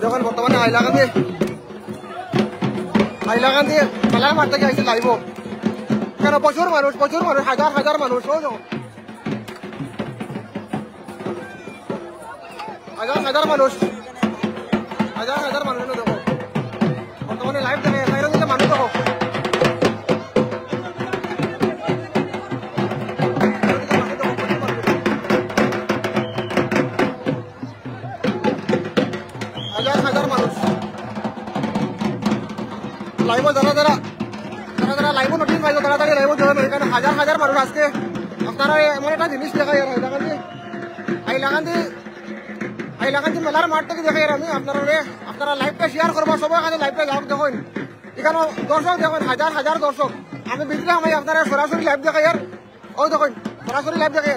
যখন বর্তমানে হাইলাকান্দি মেলার মাঠ থেকে আইসে লাইব কেন প্রচুর মানুষ হাজার হাজার মানুষ হাজার মানুষ দেখো বর্তমানে লাইভ দেখে বাইরে দিকে মানুষ দেখো হাজার মানুষ লাইভ যারা লাইভ নোটিস পাইব তাড়াতাড়ি লাইভ জয়েন এখানে হাজার মানুষ আজকে আপনারা এমন একটা জিনিস দেখাই আর হাইলাকান্দি মেলার মাঠ থেকে দেখাই আর আমি আপনারা লাইভটা শেয়ার করবো সবাই এখানে লাইভটা যাও দেখুন এখানে দর্শক দেখুন হাজার দর্শক আমি বুঝলাম আমি আপনারা সরাসরি লাইভ দেখাই আর ওই দেখুন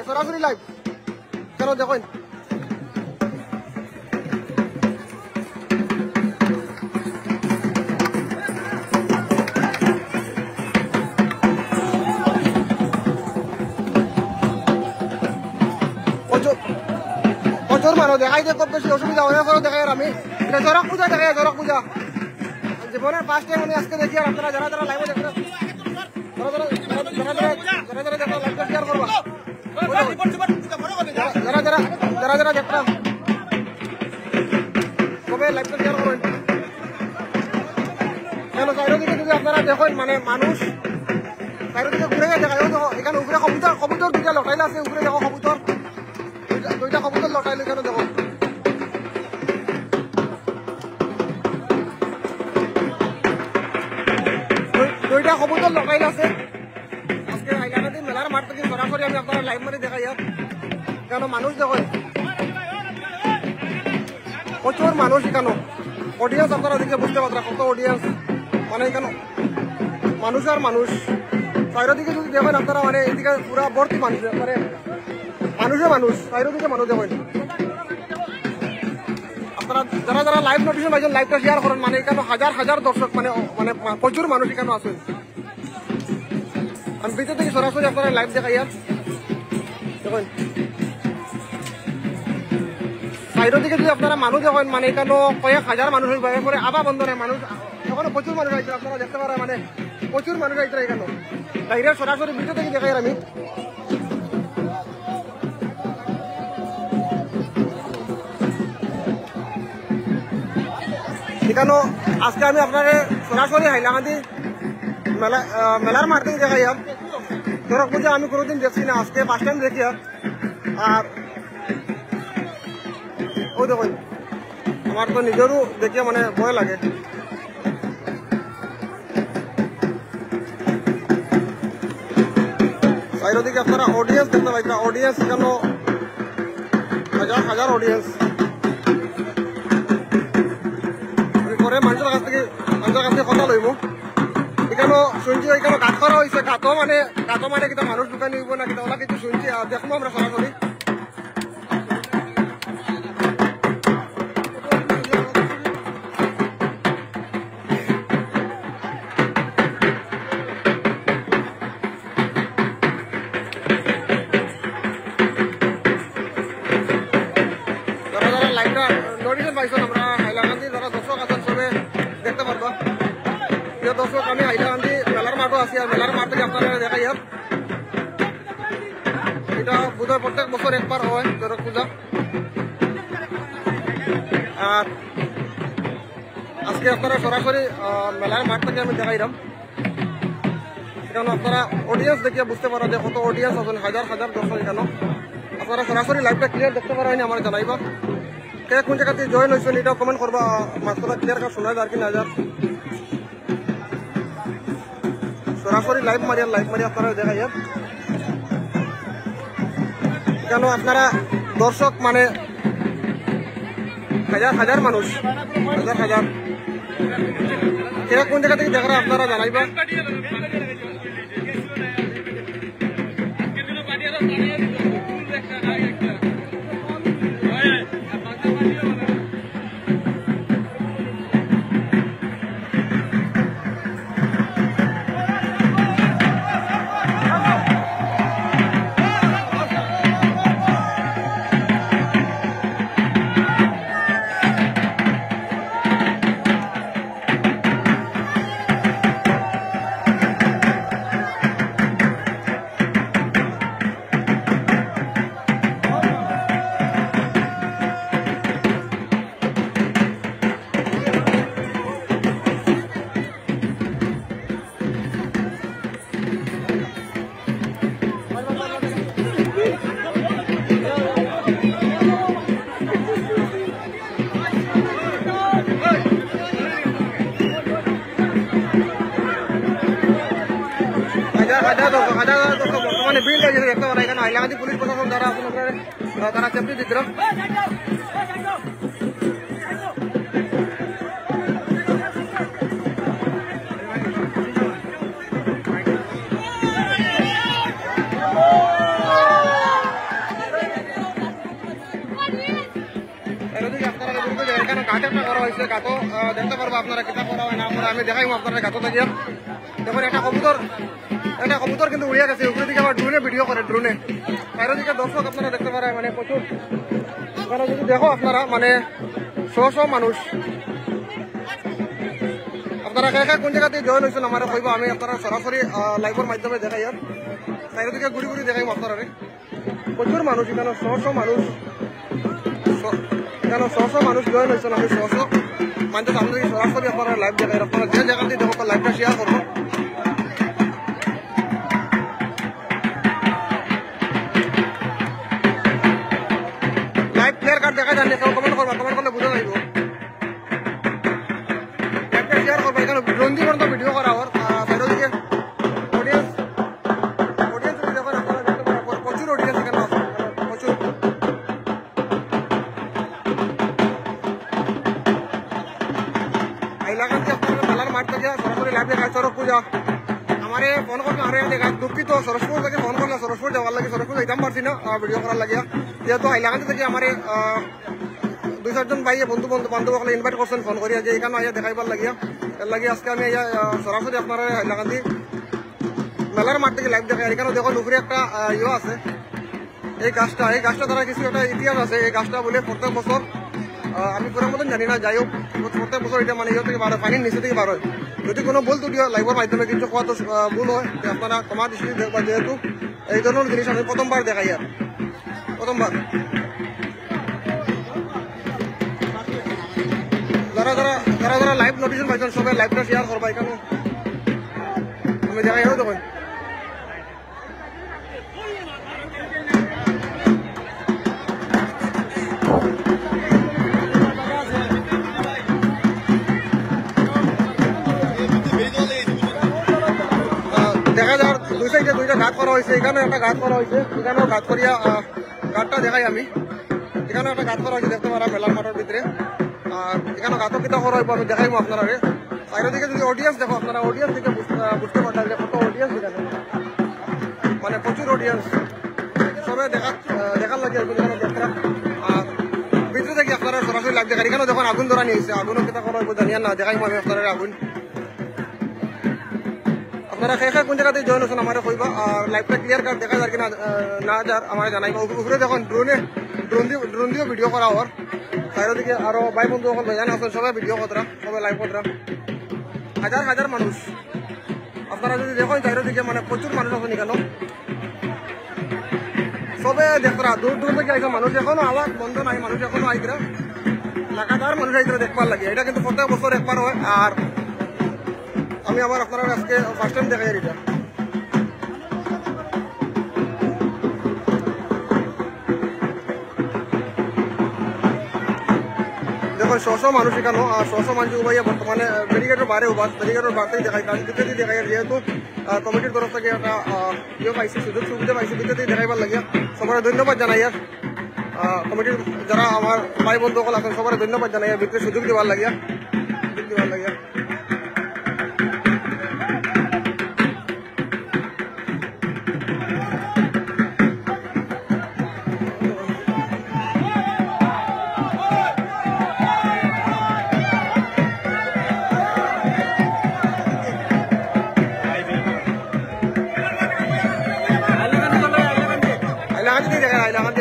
সরাসরি লাইভ কেন দেখুন প্রচুর মানুষ দেখাই যে খুব বেশি অসুবিধা অনেক দেখাই আর আমি জরক পূজা জীবনের ফার্স্ট টাইম আমি আজকে দেখি আর আপনারা যারা লাইভে দেখেন যারা লাইভটা শেয়ার করবা যারা দেখলাম সবাই লাইভটা শেয়ার করবেন কেন চারিদিকে যদি আপনারা দেখেন মানে মানুষ চারিদিকে ঘুরে দেখায় এখানে উপরে কবুতর দুইটা লটাইলে আছে উপরে দেখো দুইটা কবুতর লটাইলে এখানে দেখো দুইটা কবুতর লটাইলে আছে আজকে হাইলাকান্দি মেলার মাঠ থেকে সরাসরি আমি আপনারা লাইভ মারি দেখাই কেন মানুষ দেখো প্রচুর মানুষ এখানে অডিয়েন্স আপনারা দেখে বুঝতে পারবেন কত অডিয়েন্স মানে এখানে মানুষ আর মানুষ চারিদিকে যদি দেখেন আপনারা মানে এদিকে পুরা ভর্তি মানুষ মানে মানুষ চারিদিকে মানুষ দেখেন আপনারা যারা লাইভ নোটিশন পাইছেন লাইভটা শেয়ার করেন মানে এখানে হাজার দর্শক মানে প্রচুর মানুষ এখানে আছেন আমি ভিতর থেকে সরাসরি আপনারা লাইভ দেখাই দেখেন চারিদিকে যদি আপনারা মানুষ দেখেন মানে এখানে কয়েক হাজার মানুষ পরে আবার বন্ধ নেই মানুষ এখানে প্রচুর মানুষ আইছে আপনারা দেখতে পারেন মানে প্রচুর মানুষ আইছে এখানে বাইরে সরাসরি ভিতর থেকে দেখাই আমি এখানে আজকে আমি আপনাকে সরাসরি হাইলাকান্দি মেলার মাঠ থেকে দেখাই জরক পূজা আমি কোনোদিন দেখছি না আজকে ফার্স্ট টাইম দেখি আর ও দেখুন আমার তো নিজেরও দেখিয়ে মানে ভয় লাগে চারিদিকে আপনারা অডিয়েন্স দেখতে পাইছেন অডিয়েন্স এখানে হাজার অডিয়েন্স পরে মানুষের কাছ থেকে কথা লইব এখানে শুনছি এখানে গাঁত করা হয়েছে গাঁতো মানে কিতা মানুষ ঢুকাই নিব না কিতা ওলা কিছু শুনছি দেখবো আমরা সরাসরি লাইভটা নোটিশন পাইছেন আমরা হাইলাকান্দি যারা দর্শক আছেন সবে দেখতে পারবো প্রিয় দর্শক আমি হাইলাকান্দি মেলার মাঠও আছি আর মেলার মাঠ থেকে আপনারা দেখাই এটা বোধহয় প্রত্যেক বছর একবার হয় জরক পূজা আর আজকে আপনারা সরাসরি মেলার মাঠ থেকে আমি দেখাইলাম এখানে আপনারা অডিয়েন্স দেখিয়ে বুঝতে পারেন যে কত অডিয়েন্স আছেন হাজার দর্শক এখানে আপনারা সরাসরি লাইভটা ক্লিয়ার দেখতে পারেন আমার জানাইবা কে কোন জায়গাতে জয়েন হয়েছেন এটাও কমেন্ট করবা মাঝখানে ক্লিয়ার করে শোনা যায় কি না যায় সরাসরি লাইভ মারি আপনারা দেখাই কেন আপনারা দর্শক মানে হাজার মানুষ হাজার কে কোন জায়গা থেকে দেখা আপনারা জানাইবা হাজার হাজার দর্শক বর্তমানে ভিড় লেগেছে দেখতে পারা এখানে হাইলাকান্দি পুলিশ প্রশাসন যারা আছেন তারা সেফটি দিচ্ছিল। এখানে ঘাট একটা করা হয়েছে, ঘাটও দেখতে পারবো আপনারা কিতাব করা হয় না করে আমি দেখাইবো আপনারা ঘাটও থাকিয়া। দেখুন একটা কবুতর কিন্তু উড়িয়া গেছে উপরে দিকে আবার ড্রোনে ভিডিও করে ড্রোনে বাইরের দিকে দর্শক আপনারা দেখতে পারেন মানে প্রচুর। এখানে যদি দেখো আপনারা মানে শো মানুষ আপনারা কে কোন জায়গাতে জয়েন হয়েছেন আমার কইব আমি আপনারা সরাসরি লাইভের মাধ্যমে দেখাই আর বাইরের দিকে ঘুরি ঘুরি দেখাইব আপনারা প্রচুর মানুষ এখানে শো মানুষ এখানে শো মানুষ জয়েন হয়েছেন আমি শো মানে সামনে থেকে সরাসরি আপনারা লাইভ দেখাই আপনারা যে জায়গাতে দেখো লাইভটা শেয়ার করবো। লাইভ ক্লিয়ার কাট দেখা যাচ্ছে কেউ কমেন্ট করবা, কমেন্ট করলে বুঝে যাইব। লাইভটা শেয়ার করবা এখানে ড্রোন দিয়ে পর্যন্ত ভিডিও করা হওয়ার বাইরের দিকে অডিয়েন্স যদি দেখেন আপনারা দেখতে পারেন প্রচুর অডিয়েন্স এখানে আছে প্রচুর। হাইলাকান্দি আপনারা মেলার মাঠ থেকে সরাসরি লাইভ দেখায় চরক পূজা আমারে ফোন করলে আরে দেখা দুঃখিত সরস্বর থেকে ফোন করলে সরস্বর যাওয়ার লাগে সরস্বর যাইতাম পারছি না ভিডিও করার লাগিয়া যেহেতু হাইলাকান্দি থেকে আমার 2-4 ভাই বন্ধু বান্ধব ইনভাইট করছেন ফোন করিয়া যে এখানে আইয়া দেখাইবার লাগিয়া এর লাগে আজকে আমি সরাসরি আপনারা হাইলাকান্দি মেলার মাঠ থেকে লাইভ দেখাই। এখানে দেখুন উপরে একটা ইয়ে আছে এই গাছটা দ্বারা কিছু একটা ইতিহাস আছে। এই গাছটা বলে প্রত্যেক বছর আমি পুরো মতন জানি না, যাই হোক প্রত্যেক বছর এটা মানে ইয়ে থেকে বার হয় পানির নিচে থেকে বার হয়। যদি কোনো ভুল ত্রুটি লাইভের মাধ্যমে কিছু কোয়া তো ভুল হয় আপনারা ক্ষমা দৃষ্টি দেখবা, যেহেতু এই ধরনের জিনিস আমি প্রথমবার দেখাই আর প্রথমবার। যারা লাইভ নোটিফিকেশন পাইছেন সবাই লাইভটা শেয়ার করবা এখানে আমি দেখাই হোক তখন। দেখা যার দুই সাইডে দুইটা ঘাট করা হয়েছে, এখানে একটা ঘাট করা হয়েছে, এখানেও ঘাট করিয়া ঘাটটা দেখাই আমি। এখানে একটা ঘাট করা হয়েছে দেখতে পারা মেলার মাঠের ভিতরে। আর এখানে ঘাটও কিতা করা হইব আমি দেখাইবো আপনারা। বাইরের দিকে যদি অডিয়েন্স দেখো আপনারা অডিয়েন্স দিকে বুঝতে পারবেন যে কত অডিয়েন্স এখানে মানে প্রচুর অডিয়েন্স সবাই দেখার লাগে দেখরা। আর ভিতরে থেকে আপনারা সরাসরি লাইভ দেখার এখানে যখন আগুন ধরা নিয়েছে আগুনও কিতা করা হইব জানিয়া না দেখাইবো আমি আপনারা আগুন। আপনারা কোন জায়গাতে জয়েন হচ্ছেন আমার কইবা আর লাইভটা ক্লিয়ার কাট দেখা যায় কিনা না যার আমার জানাইবা। উপরে দেখুন ড্রোন দিয়ে ভিডিও করা হওয়ার বাইরের দিকে আরো ভাই বন্ধু সকল ভাই জানা আছেন সবাই ভিডিও কতরা সবাই লাইভ কতরা হাজার মানুষ আপনারা যদি দেখেন বাইরের দিকে মানে প্রচুর মানুষ আছেন এখানে সবে দেখরা দূর থেকে আইসা মানুষ এখনো আওয়াজ বন্ধ নাই, মানুষ এখনো আইতরা লাগাতার মানুষ আইতরা দেখবার লাগে। এটা কিন্তু প্রত্যেক বছর একবার হয় আর আমি আবার আপনারা আজকে ফার্স্ট টাইম দেখাই এটা। দেখুন 600 মানুষ এখানে 600 মানুষ উবাইয়া বর্তমানে ব্যারিকেডের বাইরে ব্যারিকেডের বাড়তেই দেখাই কারণ ভিতরেই দেখাই যেহেতু কমিটির তরফ থেকে একটা ইয়ে পাইছি সুযোগ সুবিধা পাইছি ভিতরেই দেখাইবার লাগে। সবার ধন্যবাদ জানাই আর কমিটির যারা আমার ভাই বন্ধু সকল আছেন সবার ধন্যবাদ জানাই ভিতরে সুযোগ দেওয়ার লাগিয়া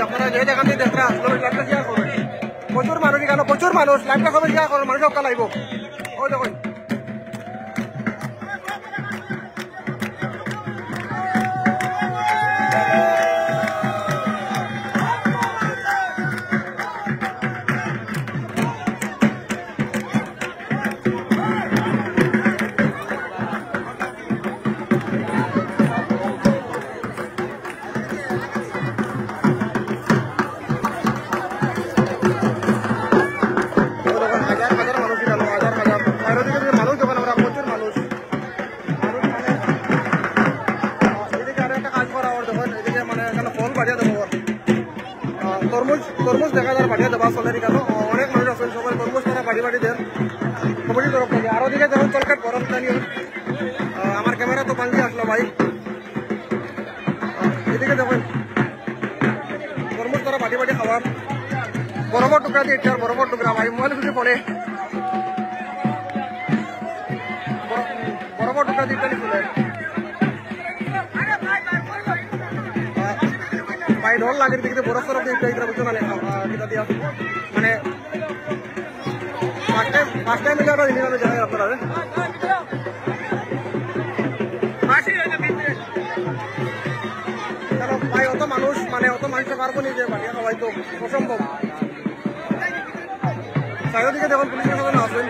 আপনারা যে দেখান দেখা লাইভটা শেয়ার করবেন প্রচুর মানুষ এখানে প্রচুর মানুষ লাইভটা সবাই শেয়ার করবেন মানুষ সবকা লাইব ওই দেখুন হাজার মানুষ এখানে হাজার তরমুজ দেখা যায় বাড়িয়ে দেওয়া চলে কেন অনেক মানুষ আছেন সবাই তরমুজ তারা বাড়ি বাড়ি দেন কমিটির তরফ থেকে আরো দিকে যখন চলকাট বরফ জানিও আমার ক্যামেরা তো ভাঙ্গি আসলো ভাই এদিকে দেখুন তরমুজ তারা বাড়ি বাড়ি খাওয়ার বরফর টুকরা দিয়ে ইচ্ছার বরফর টুকরা ভাই মোবাইল কিছু পড়ে বরফর টুকরা দিয়ে ইত্যাদি চলে ভাই ঢোল লাগে দেখতে বরফ তরফ দিয়ে ইত্যাদি বুঝছো মানে কিতা দিয়া মানে ফার্স্ট টাইম মিলে ওরা ইন্ডিয়ানে জানাই আপনারা কারণ ভাই অত মানুষ মানে অত মানুষে পারবো নি যে বাড়িয়ে খাওয়াই তো অসম্ভব চারিদিকে দেখুন পুলিশের সাথে না আসবেন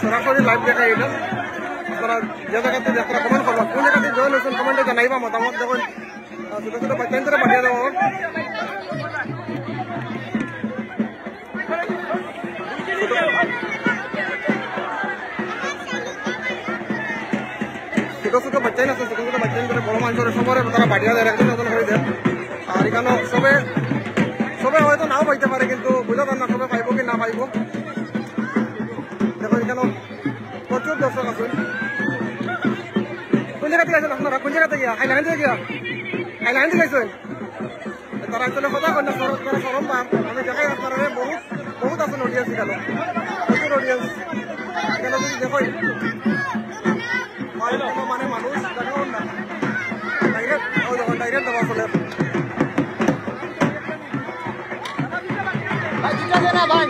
সরাসরি লাইভ দেখা এটা আপনারা যে জায়গাতে আপনারা কমেন্ট করবেন কোন জায়গাতে জয়েন হয়েছেন কমেন্টে জানাইবা মতামত দেখুন ছোটো ছোটো বাচ্চাদের পাঠিয়ে দেবো ছোটো ছোটো বাচ্চাই আছে ছোটো ছোটো বাচ্চাই করে বড় মানুষের সবরে তারা পাঠিয়ে দেয় একজন একজন হয়ে দেয় আর এখানে সবে হয়তো নাও পাইতে পারে কিন্তু বুঝতে পার না সবে পাইব কি না পাইব দেখো এখানে প্রচুর দর্শক আছেন কোন জায়গা থেকে আছেন আপনারা কোন জায়গা থেকে হাইলাইন থেকে গিয়া হাইলাইন থেকে আছেন তারা আসলে কথা কন্যা তারা সরম পান আমি দেখাই আপনারা বহুত আছেন অডিয়েন্স এখানে প্রচুর অডিয়েন্স এখানে যদি দেখো মানে মানুষ দেখাও না ডাইরেক্ট দেওয়া আসলে ভাই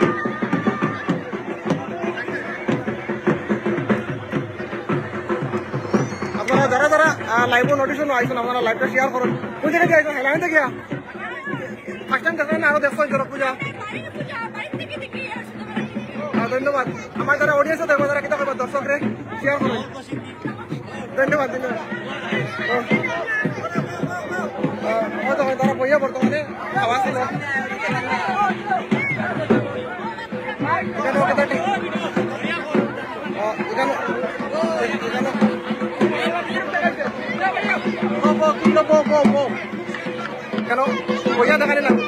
আপনারা যারা যারা লাইভ নোটিশন আইসেন আপনারা লাইভটা শেয়ার করুন কোন জায়গায় আইসেন হেলাইন থেকে ফার্স্ট টাইম দেখেন আরো দেখো জোর পূজা ধন্যবাদ আমার যারা অডিয়েন্স দেখবো যারা কিতা করবো দর্শকরে শেয়ার করুন ধন্যবাদ তারা বইয়া বর্তমানে খাওয়া ছিল কেন বইয়া দেখানি লাগবে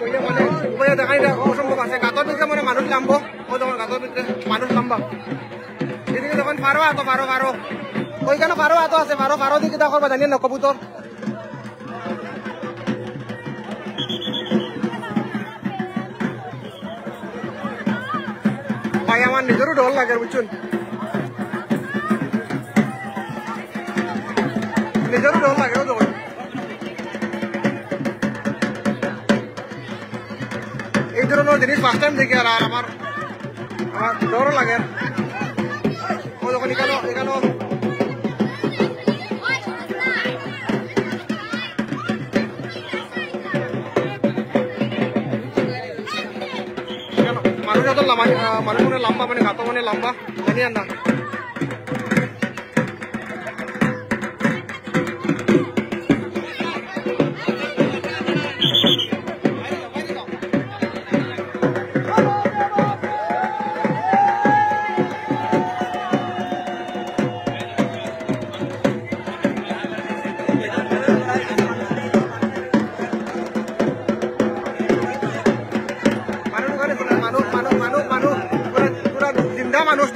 বইয়া দেখানি অসম্ভব আছে গাঁতর ভিতরে মানে মানুষ নামবো ও যখন গাঁতর ভিতরে মানুষ নামবা এদিকে যখন পারো ওইখানে পারো আছে পারো দিকে দেখো জানি না কবুতর ভাই আমার নিজেরও ডর লাগে বুঝছেন নিজেরও ডর লাগে যখন এই ধরনের জিনিস ফার্স্ট টাইম দেখি আর আমার ডরও লাগে ও যখন এখানে মানুষ যত মানুষ মনে লম্বা মানে গাত মানে লম্বা জানি আর না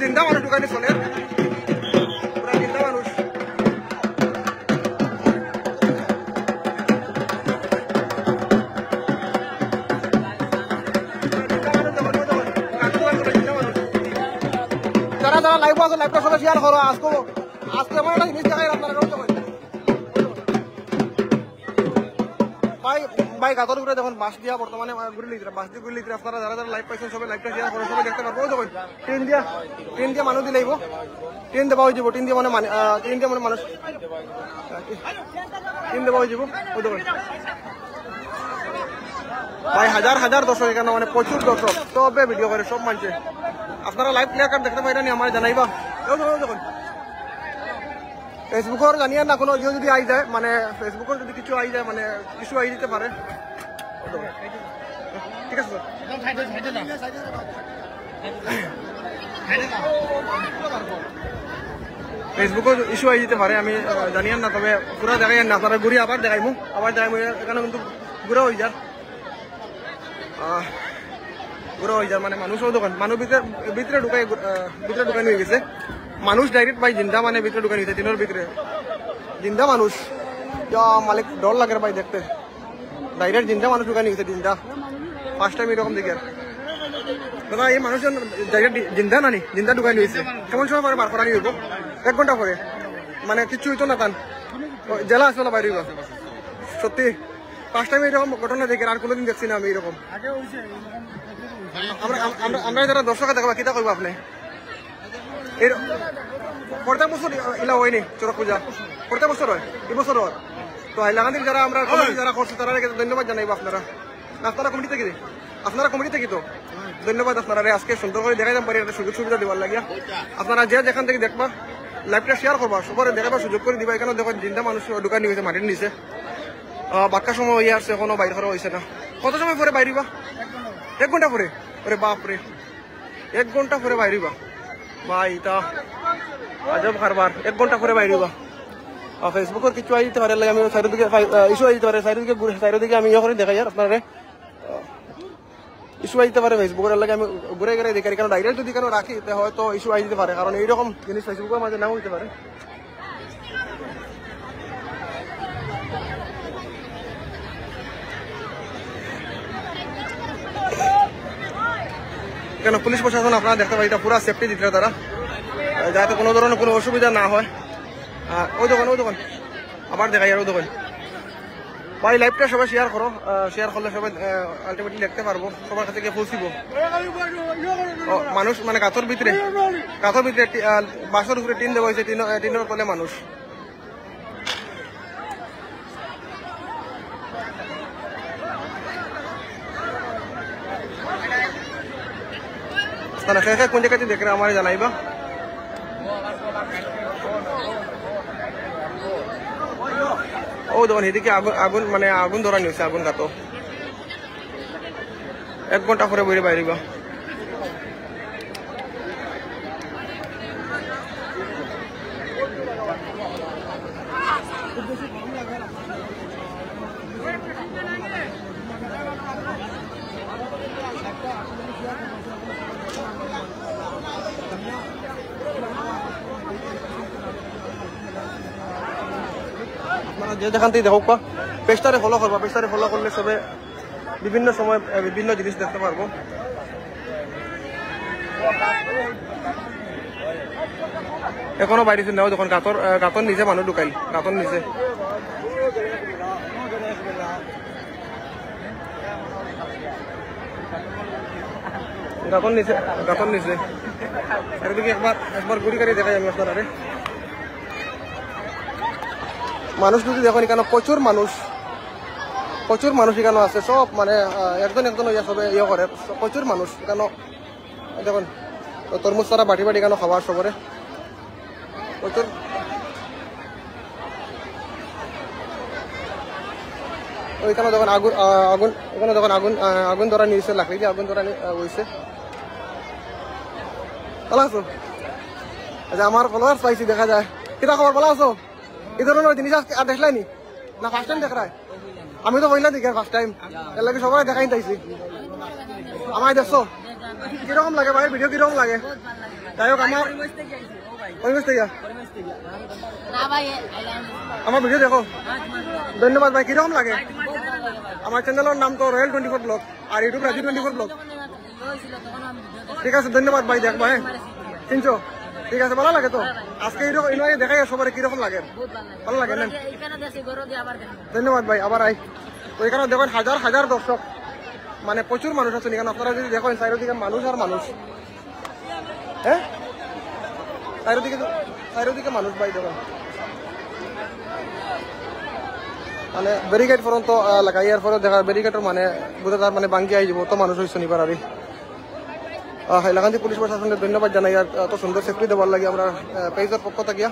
জিন্দা মানুষ দোকানে চলে পুরা জিন্দা মানুষ যারা যারা লাইভ আছে লাইভটা সবাই শেয়ার করো আজকে আমার একটা জিনিস দেখাই আপনারা ভাই গাতর উপরে যখন বাস দিয়া বর্তমানে বাস দিয়ে গুলি আপনারা যারা যারা লাইভ পাইছেন সবাই লাইভটা শেয়ার করে সবাই দেখতে পারবো দেখুন ট্রেন দিয়া মানুষ দিলেইব ট্রেন দেওয়া হয়ে যাব ট্রেন দিয়ে মানে মানুষ ট্রেন দেওয়া হয়ে যাব ওই দেখুন ভাই হাজার হাজার দর্শক এখানে মানে প্রচুর দর্শক সবে ভিডিও করে সব মানছে আপনারা লাইভ প্লে কার্ড দেখতে পাইরানি আমার জানাইবা দেখুন ফেসবুকের জানিয়ে না কোনো ইয়ে যদি আই যায় মানে ফেসবুকের যদি কিছু আই যায় মানে কিছু আই দিতে পারে ঠিক আছে ফেসবুকের ইস্যু আই দিতে পারে আমি জানিয়ে না তবে পুরো দেখাই না আপনারা ঘুরি আবার দেখাইমু এখানে কিন্তু গুড়া হয়ে যার মানে মানুষও দোকান মানুষ ভিতরে ঢুকাই নিয়ে গেছে মানুষ ডাইরেক্ট ভাই জিন্দা মানে ভিতরে ঢুকাই নিয়েছে দিনের ভিতরে জিন্দা মানুষ মালিক ডর লাগে ভাই দেখতে ডাইরেক্ট জিন্দা মানুষ ঢুকাই নিয়ে গেছে জিন্দা ফার্স্ট টাইম এরকম দেখে দাদা এই মানুষজন ডাইরেক্ট জিন্দা নানি জিন্দা ঢুকাই নিয়েছে কেমন সময় পরে বার করা নিয়ে 1 ঘন্টা পরে মানে কিছু হইতো না তান জেলা আসলে বাইরে সত্যি ফার্স্ট টাইম এরকম ঘটনা দেখে আর কোনোদিন দেখছি না আমি এরকম আমরা যারা দর্শক দেখাবা কিতা করবো আপনি এর প্রত্যেক বছর এলা হয়নি চড়ক পূজা প্রত্যেক বছর হয় এবছর হয় তো হাইলাকান্দির যারা আমরা যারা করছে তারা ধন্যবাদ জানাইব আপনারা কমিটি থেকে আপনারা কমিটি থেকে তো ধন্যবাদ আপনারা আজকে সুন্দর করে দেখাই পারি একটা সুযোগ সুবিধা দেওয়ার লাগিয়া আপনারা যে যেখান থেকে দেখবা লাইভটা শেয়ার করবা সবার দেখাবার সুযোগ করে দিবা এখানে দেখো জিন্দা মানুষ ঢুকানি হয়েছে মাটির নিচে বাক্কা সময় হয়ে আসছে এখনো বাইরে করা হয়েছে না কত সময় পরে বাইরিবা 1 ঘন্টা পরে ওরে বাপরে 1 ঘন্টা পরে বাইরিবা ভাই তা আজব কারবার 1 ঘন্টা পরে বাইরিবা ফেসবুকের কিছু আই দিতে পারে আমি চারিদিকে ইস্যু আই দিতে পারে চারিদিকে আমি ইয়ে করে দেখাই আর আপনারা ইস্যু আই দিতে পারে ফেসবুকের লাগে আমি ঘুরে ঘুরে দেখি কারণ ডাইরেক্ট যদি কারো রাখি হয়তো ইস্যু আই দিতে পারে কারণ এইরকম জিনিস ফেসবুকের মাঝে নাও হইতে পারে কেন পুলিশ প্রশাসন আপনারা দেখতে পাই এটা পুরো সেফটি দিচ্ছে তারা যাতে কোনো ধরনের কোনো অসুবিধা না হয় ওই দোকান আবার দেখাই আর ওই দোকান ভাই লাইভটা সবাই শেয়ার করো শেয়ার করলে সবাই আলটিমেটলি দেখতে পারবো সবার কাছে গিয়ে পৌঁছিব মানুষ মানে কাতর ভিতরে বাসের উপরে টিন দেওয়া হয়েছে টিনের তলে মানুষ কোন জায়গাতে দেখে আমার জানাইবা ও দেখুন এদিকে আগুন মানে আগুন ধরা নিয়েছে আগুন গাতো 1 ঘন্টা পরে বইরে বাইরিবা যে যেখান থেকে দেখো পেজটারে ফলো করবা পেজটারে ফলো করলে সবে বিভিন্ন সময় বিভিন্ন জিনিস দেখতে পারবো এখনো বাইরে নেও যখন গাতর নিচে মানুষ ঢুকাইল গাতর নিচে গাতর নিচে চারিদিকে একবার ঘুরি গাড়ি দেখাই আমি আপনারা মানুষ যদি দেখুন এখানে প্রচুর মানুষ এখানে আছে সব মানে একজন ইয়ে সবে ইয়ে করে প্রচুর মানুষ এখানে দেখুন তরমুজ তারা বাটি এখানে খাবার সবরে প্রচুর ওইখানে যখন আগুন এখানে যখন আগুন ধরা নিয়েছে লাকড়ি দিয়ে আগুন ধরা হয়েছে ভালো আছো আচ্ছা আমার ফলোয়ার্স পাইছি দেখা যায় কিতা খবর ভালো আছো এই ধরনের জিনিস আর দেখলাইনি না ফার্স্ট টাইম দেখায় আমি তো বললাম দেখি ফার্স্ট টাইম এর লাগে সবাই দেখাই চাইছি আমায় দেখছো কিরকম লাগে ভাই ভিডিও কিরকম লাগে যাই হোক আমার ভিডিও দেখো ধন্যবাদ ভাই কিরকম লাগে আমার চ্যানেলের নাম তো রয়্যাল 24 ব্লগ আর ইউটিউব রাজু 24 ব্লগ ঠিক আছে ধন্যবাদ ভাই দেখবা হ্যাঁ চিনছো ঠিক আছে ভালো লাগে তো আজকে ইনভাইট দেখাই সবার কিরকম লাগে ভালো লাগে না ধন্যবাদ ভাই আবার আই তো এখানে দেখেন হাজার দর্শক মানে প্রচুর মানুষ আছেন এখানে আপনারা যদি দেখেন চারিদিকে মানুষ আর মানুষ হ্যাঁ চারিদিকে মানুষ ভাই দেখেন মানে ব্যারিকেড পর্যন্ত লাগাই এর পরে দেখা ব্যারিকেডের মানে বোঝা তার মানে বাঙ্গি আই যাব তো মানুষ হয়েছে নিবার আর হাইলাকান্দি পুলিশ প্রশাসনকে ধন্যবাদ জানাই আর এত সুন্দর সেফটি দেওয়ার লাগে আমরা পেজের পক্ষ থাকিয়া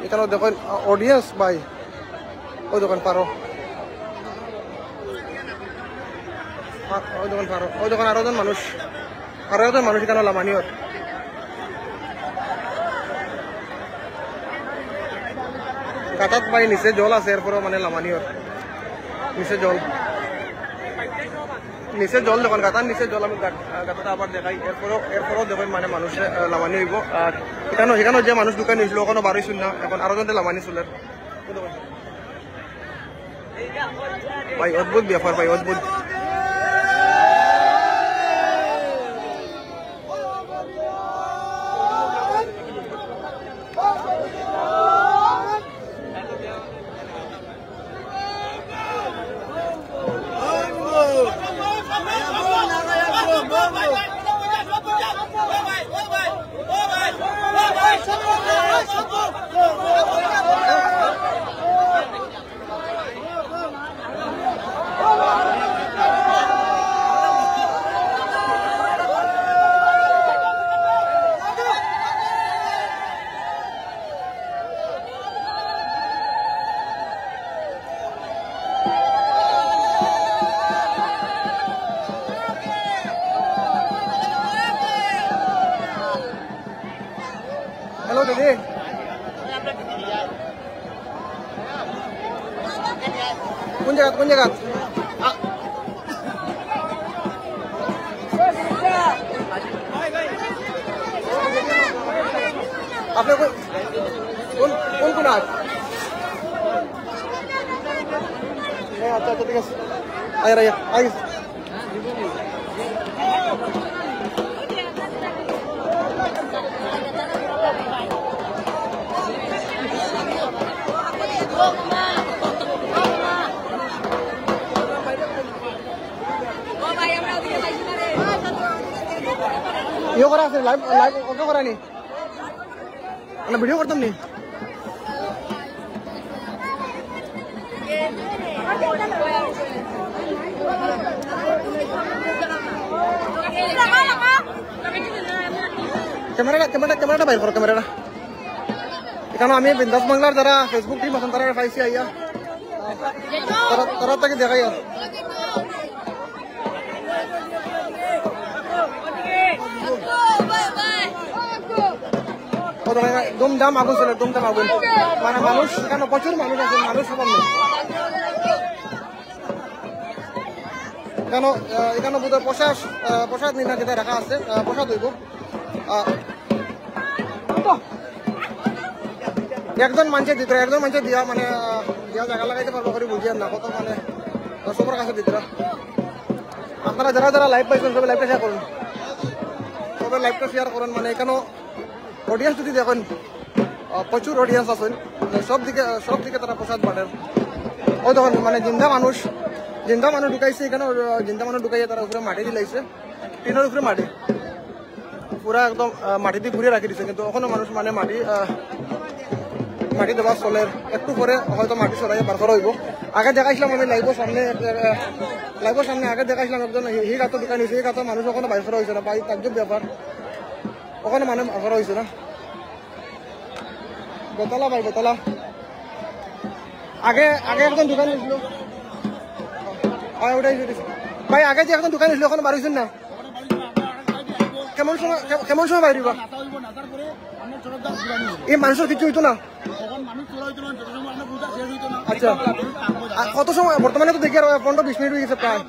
এখানেও দেখেন অডিয়েন্স ভাই ওই দোকান পারো ওই দোকান আরো জন মানুষ এখানে লামানিয়র কাটাত ভাই নিচে জল আছে এরপরেও মানে লামানিয়র নিচে জল, নিচে জল দেখুন, গাতার নিচে জল। আমি গাতাটা আবার দেখাই। এরপরও দেখুন মানে মানুষে লামানি হইব। আর এখানে যে মানুষ দোকান নিয়েছিল ওখানে বাড়িছিল না, এখন আরো জনতে লামানি চলে। ভাই অদ্ভুত ব্যাপার ভাই, অদ্ভুত। হ্যালো দিদি, কোন জায়গা কোন জায়গা? আপনার কোন কোন আজ? আচ্ছা আচ্ছা ঠিক আছে, আয় আয় আয়। ইয়ে করা আছে, লাইভ লাইভ ওকে করা নি, আমরা ভিডিও করতাম নি। ক্যামেরাটা বাইর করো, ক্যামেরাটা। এখানে আমি বিন্দাস বাংলার যারা ফেসবুক টিম আছেন তারা পাইছি আইয়া, তারা তাকে দেখাই। দুমদাম আগুন চলে, দুমদাম আগুন, মানে মানুষ এখানে প্রচুর মানুষ আছে, মানুষ সবার নেই কেন। এখানে বোধ হয় প্রসাদ নিনা যেটা রাখা আছে, প্রসাদ হইব। একজন মানুষের দিতে, একজন মানুষের দিয়া মানে দিয়া জায়গা লাগাইতে পারবো করে বুঝিয়ে না কত, মানে সবার কাছে দিতে। আপনারা যারা যারা লাইভ পাইছেন সবাই লাইভটা শেয়ার করুন, সবাই লাইভটা শেয়ার করুন। মানে এখানেও অডিয়েন্স যদি দেখেন প্রচুর অডিয়েন্স আছেন, সব দিকে তারা প্রসাদ বাড়েন। ও দেখুন মানে জিন্দা মানুষ ঢুকাইছে এখানে, জিন্দা মানুষ ঢুকাইছে তারা উপরে মাটি দিলাইছে, টিনের উপরে মাটি পুরা একদম মাটি দিয়ে ঘুরিয়ে রাখি দিচ্ছে। কিন্তু ওখানে মানুষ মানে মাটি দেওয়া চলের একটু পরে হয়তো মাটি সরাই বার করা হইব। আগে দেখাইছিলাম আমি লাইভের সামনে আগে দেখাইছিলাম একজন হি গাতো দোকান হয়েছে, এই গাতো মানুষ ওখানে বাইর করা হয়েছে না, ভাই তাজ্জব ব্যাপার, ওখানে মানুষ বার করা হয়েছে না। বেতলা ভাই বেতলা, আগে একজন দোকান হয়েছিল ওটাই ভাই, আগে যে একজন দোকান হয়েছিল ওখানে বার হয়েছেন না, কেমন সময় বাইর হইবা? এই মানুষের কিছু হইতো না। আচ্ছা কত সময় বর্তমানে তো দেখি আর 15-20 মিনিট হয়ে গেছে প্রায়।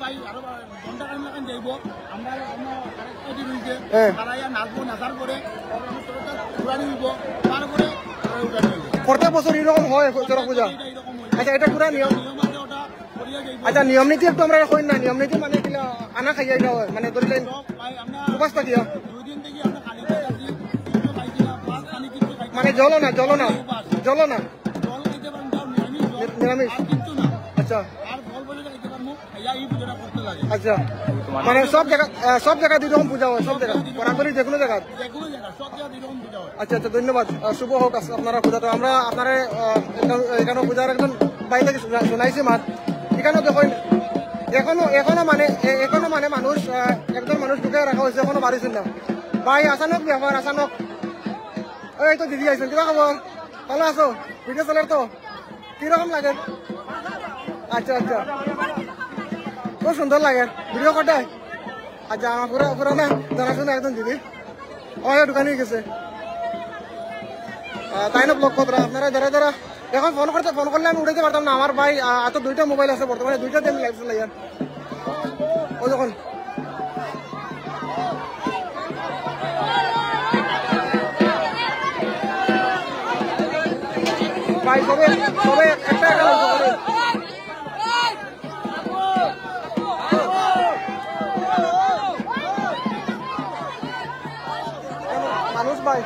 প্রত্যেক বছর এরকম হয় চড়ক পূজা? আচ্ছা এটা পুরা নিয়ম। আচ্ছা নিয়ম নীতি একটু আমরা কই না, নিয়ম নীতি মানে কিলা আনা খাইয়া এটা হয় মানে ধরলেন উপাসটা দিয়া মানে জলো না নিরামিষ। আচ্ছা আচ্ছা মানে সব জায়গা দুই রকম পূজা হয়, সব জায়গা বরাবরই যে কোনো জায়গা। আচ্ছা আচ্ছা ধন্যবাদ, শুভ হোক আপনারা পূজাটা। আমরা আপনারা এখানে পূজার একজন বাইরে শোনাইছি মাত, এখানেও দেখুন এখনো মানে মানুষ একজন মানুষ ঢুকে রাখা হয়েছে, এখনো বাড়িছেন না। ভাই আসানক ব্যাপার, আসানক। এই তো দিদি আইছেন, কিবা খবর? ভালো আছো? ভিডিও চলার তো কিরকম লাগে? আচ্ছা আচ্ছা খুব সুন্দর লাগে ভিডিও করতে। আচ্ছা আমার পুরো না জানাশোনা একজন দিদি দোকান হয়ে গেছে, তাই না ব্লগ করা। আপনারা যারা এখন ফোন করলে আমি উঠাইতে পারতাম না। আমার ভাই এত দুইটা মোবাইল আছে বর্তমানে, দুইটাতে আমি লাইভ চালাই। ও যখন ভাই সবে একটা মানুষ ভাই,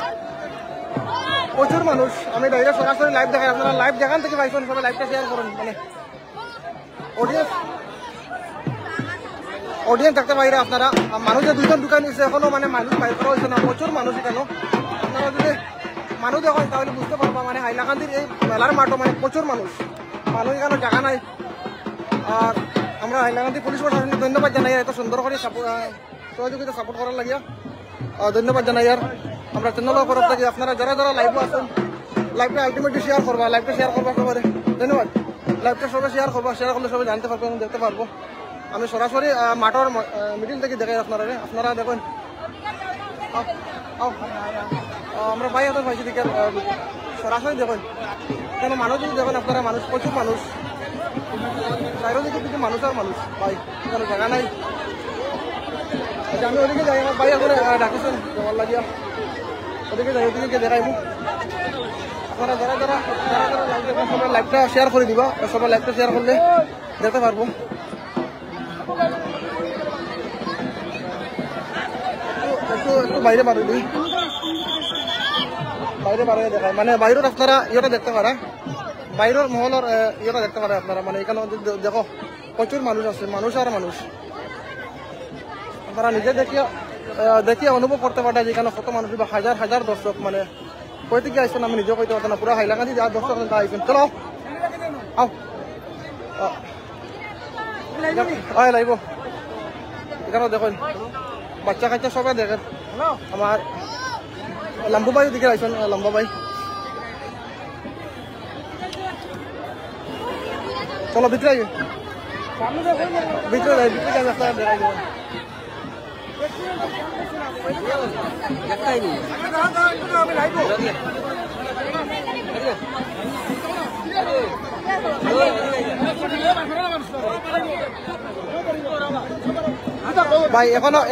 প্রচুর মানুষ। আমি ডাইরেক্ট সরাসরি লাইভ দেখাই, আপনারা লাইভ দেখান থেকে ভাই সবাই লাইভটা শেয়ার করুন। মানে অডিয়েন্স থাকতে বাইরে আপনারা মানুষের দুইজন দোকান হয়েছে এখনো, মানে মানুষ বাইর করা হয়েছে না, প্রচুর মানুষ এখানে। আপনারা যদি মানুষ দেখেন তাহলে বুঝতে পারবো মানে হাইলাকান্দির এই মেলার মাঠও মানে প্রচুর মানুষ এখানে জায়গা নাই। আর আমরা হাইলাকান্দি পুলিশ প্রশাসনকে ধন্যবাদ জানাই এত সুন্দর করে সহযোগিতা সাপোর্ট করার লাগিয়া ধন্যবাদ জানাই। আর আমরা চ্যানেলের তরফ থেকে আপনারা যারা যারা লাইভে আছেন লাইভটা আলটিমেটলি শেয়ার করবা, লাইভটা শেয়ার করবা সবাই। ধন্যবাদ। লাইভটা সবাই শেয়ার করবা, শেয়ার করলে সবাই জানতে পারবো এবং দেখতে পারবো। আমি সরাসরি মাঠের মিডিল থেকে দেখাই আপনারা দেখুন। আমরা ভাই হাতে পাইছি দিকে সরাসরি দেখুন কেন মানুষ যদি দেখেন আপনারা, মানুষ প্রচুর মানুষ, চারিদিকে কিন্তু মানুষ আর মানুষ ভাই, এখানে জায়গা নাই। আচ্ছা আমি ওদিকে যাই, আমার ভাই এখন ডাকিছেন দেওয়ার লাগিয়া, ওদিকে যাই, ওদিকে দেখাইব। আপনারা যারা যারা লাইভ দেখবেন সবাই লাইভটা শেয়ার করে দিবা, সবাই লাইভটা শেয়ার করলে দেখতে পারবো। একটু বাইরে বাড়ি দিই, বাইরে দেখায় মানে বাইরের আপনারা ইয়েটা দেখতে পারা, বাইরের মহলের ইয়েটা দেখতে পারে আপনারা। মানে এখানে দেখো প্রচুর মানুষ আছে, মানুষ আর মানুষ। আপনারা নিজে দেখিয়ে অনুভব করতে পারে যে এখানে কত মানুষ বা হাজার হাজার দর্শক, মানে কই থেকে আইসেন আমি নিজেও কইতে পারতাম না। পুরো হাইলাকান্দি যার দর্শক আইসেন। চলো লাগবো এখানে দেখুন বাচ্চা কাচ্চা সবাই দেখেন। আমার লম্বু ভাই দিকে আইসেন, লম্বা ভাই চলো ভিতরে যাই, ভিতরে যাই দেখাই দেবেন। ভাই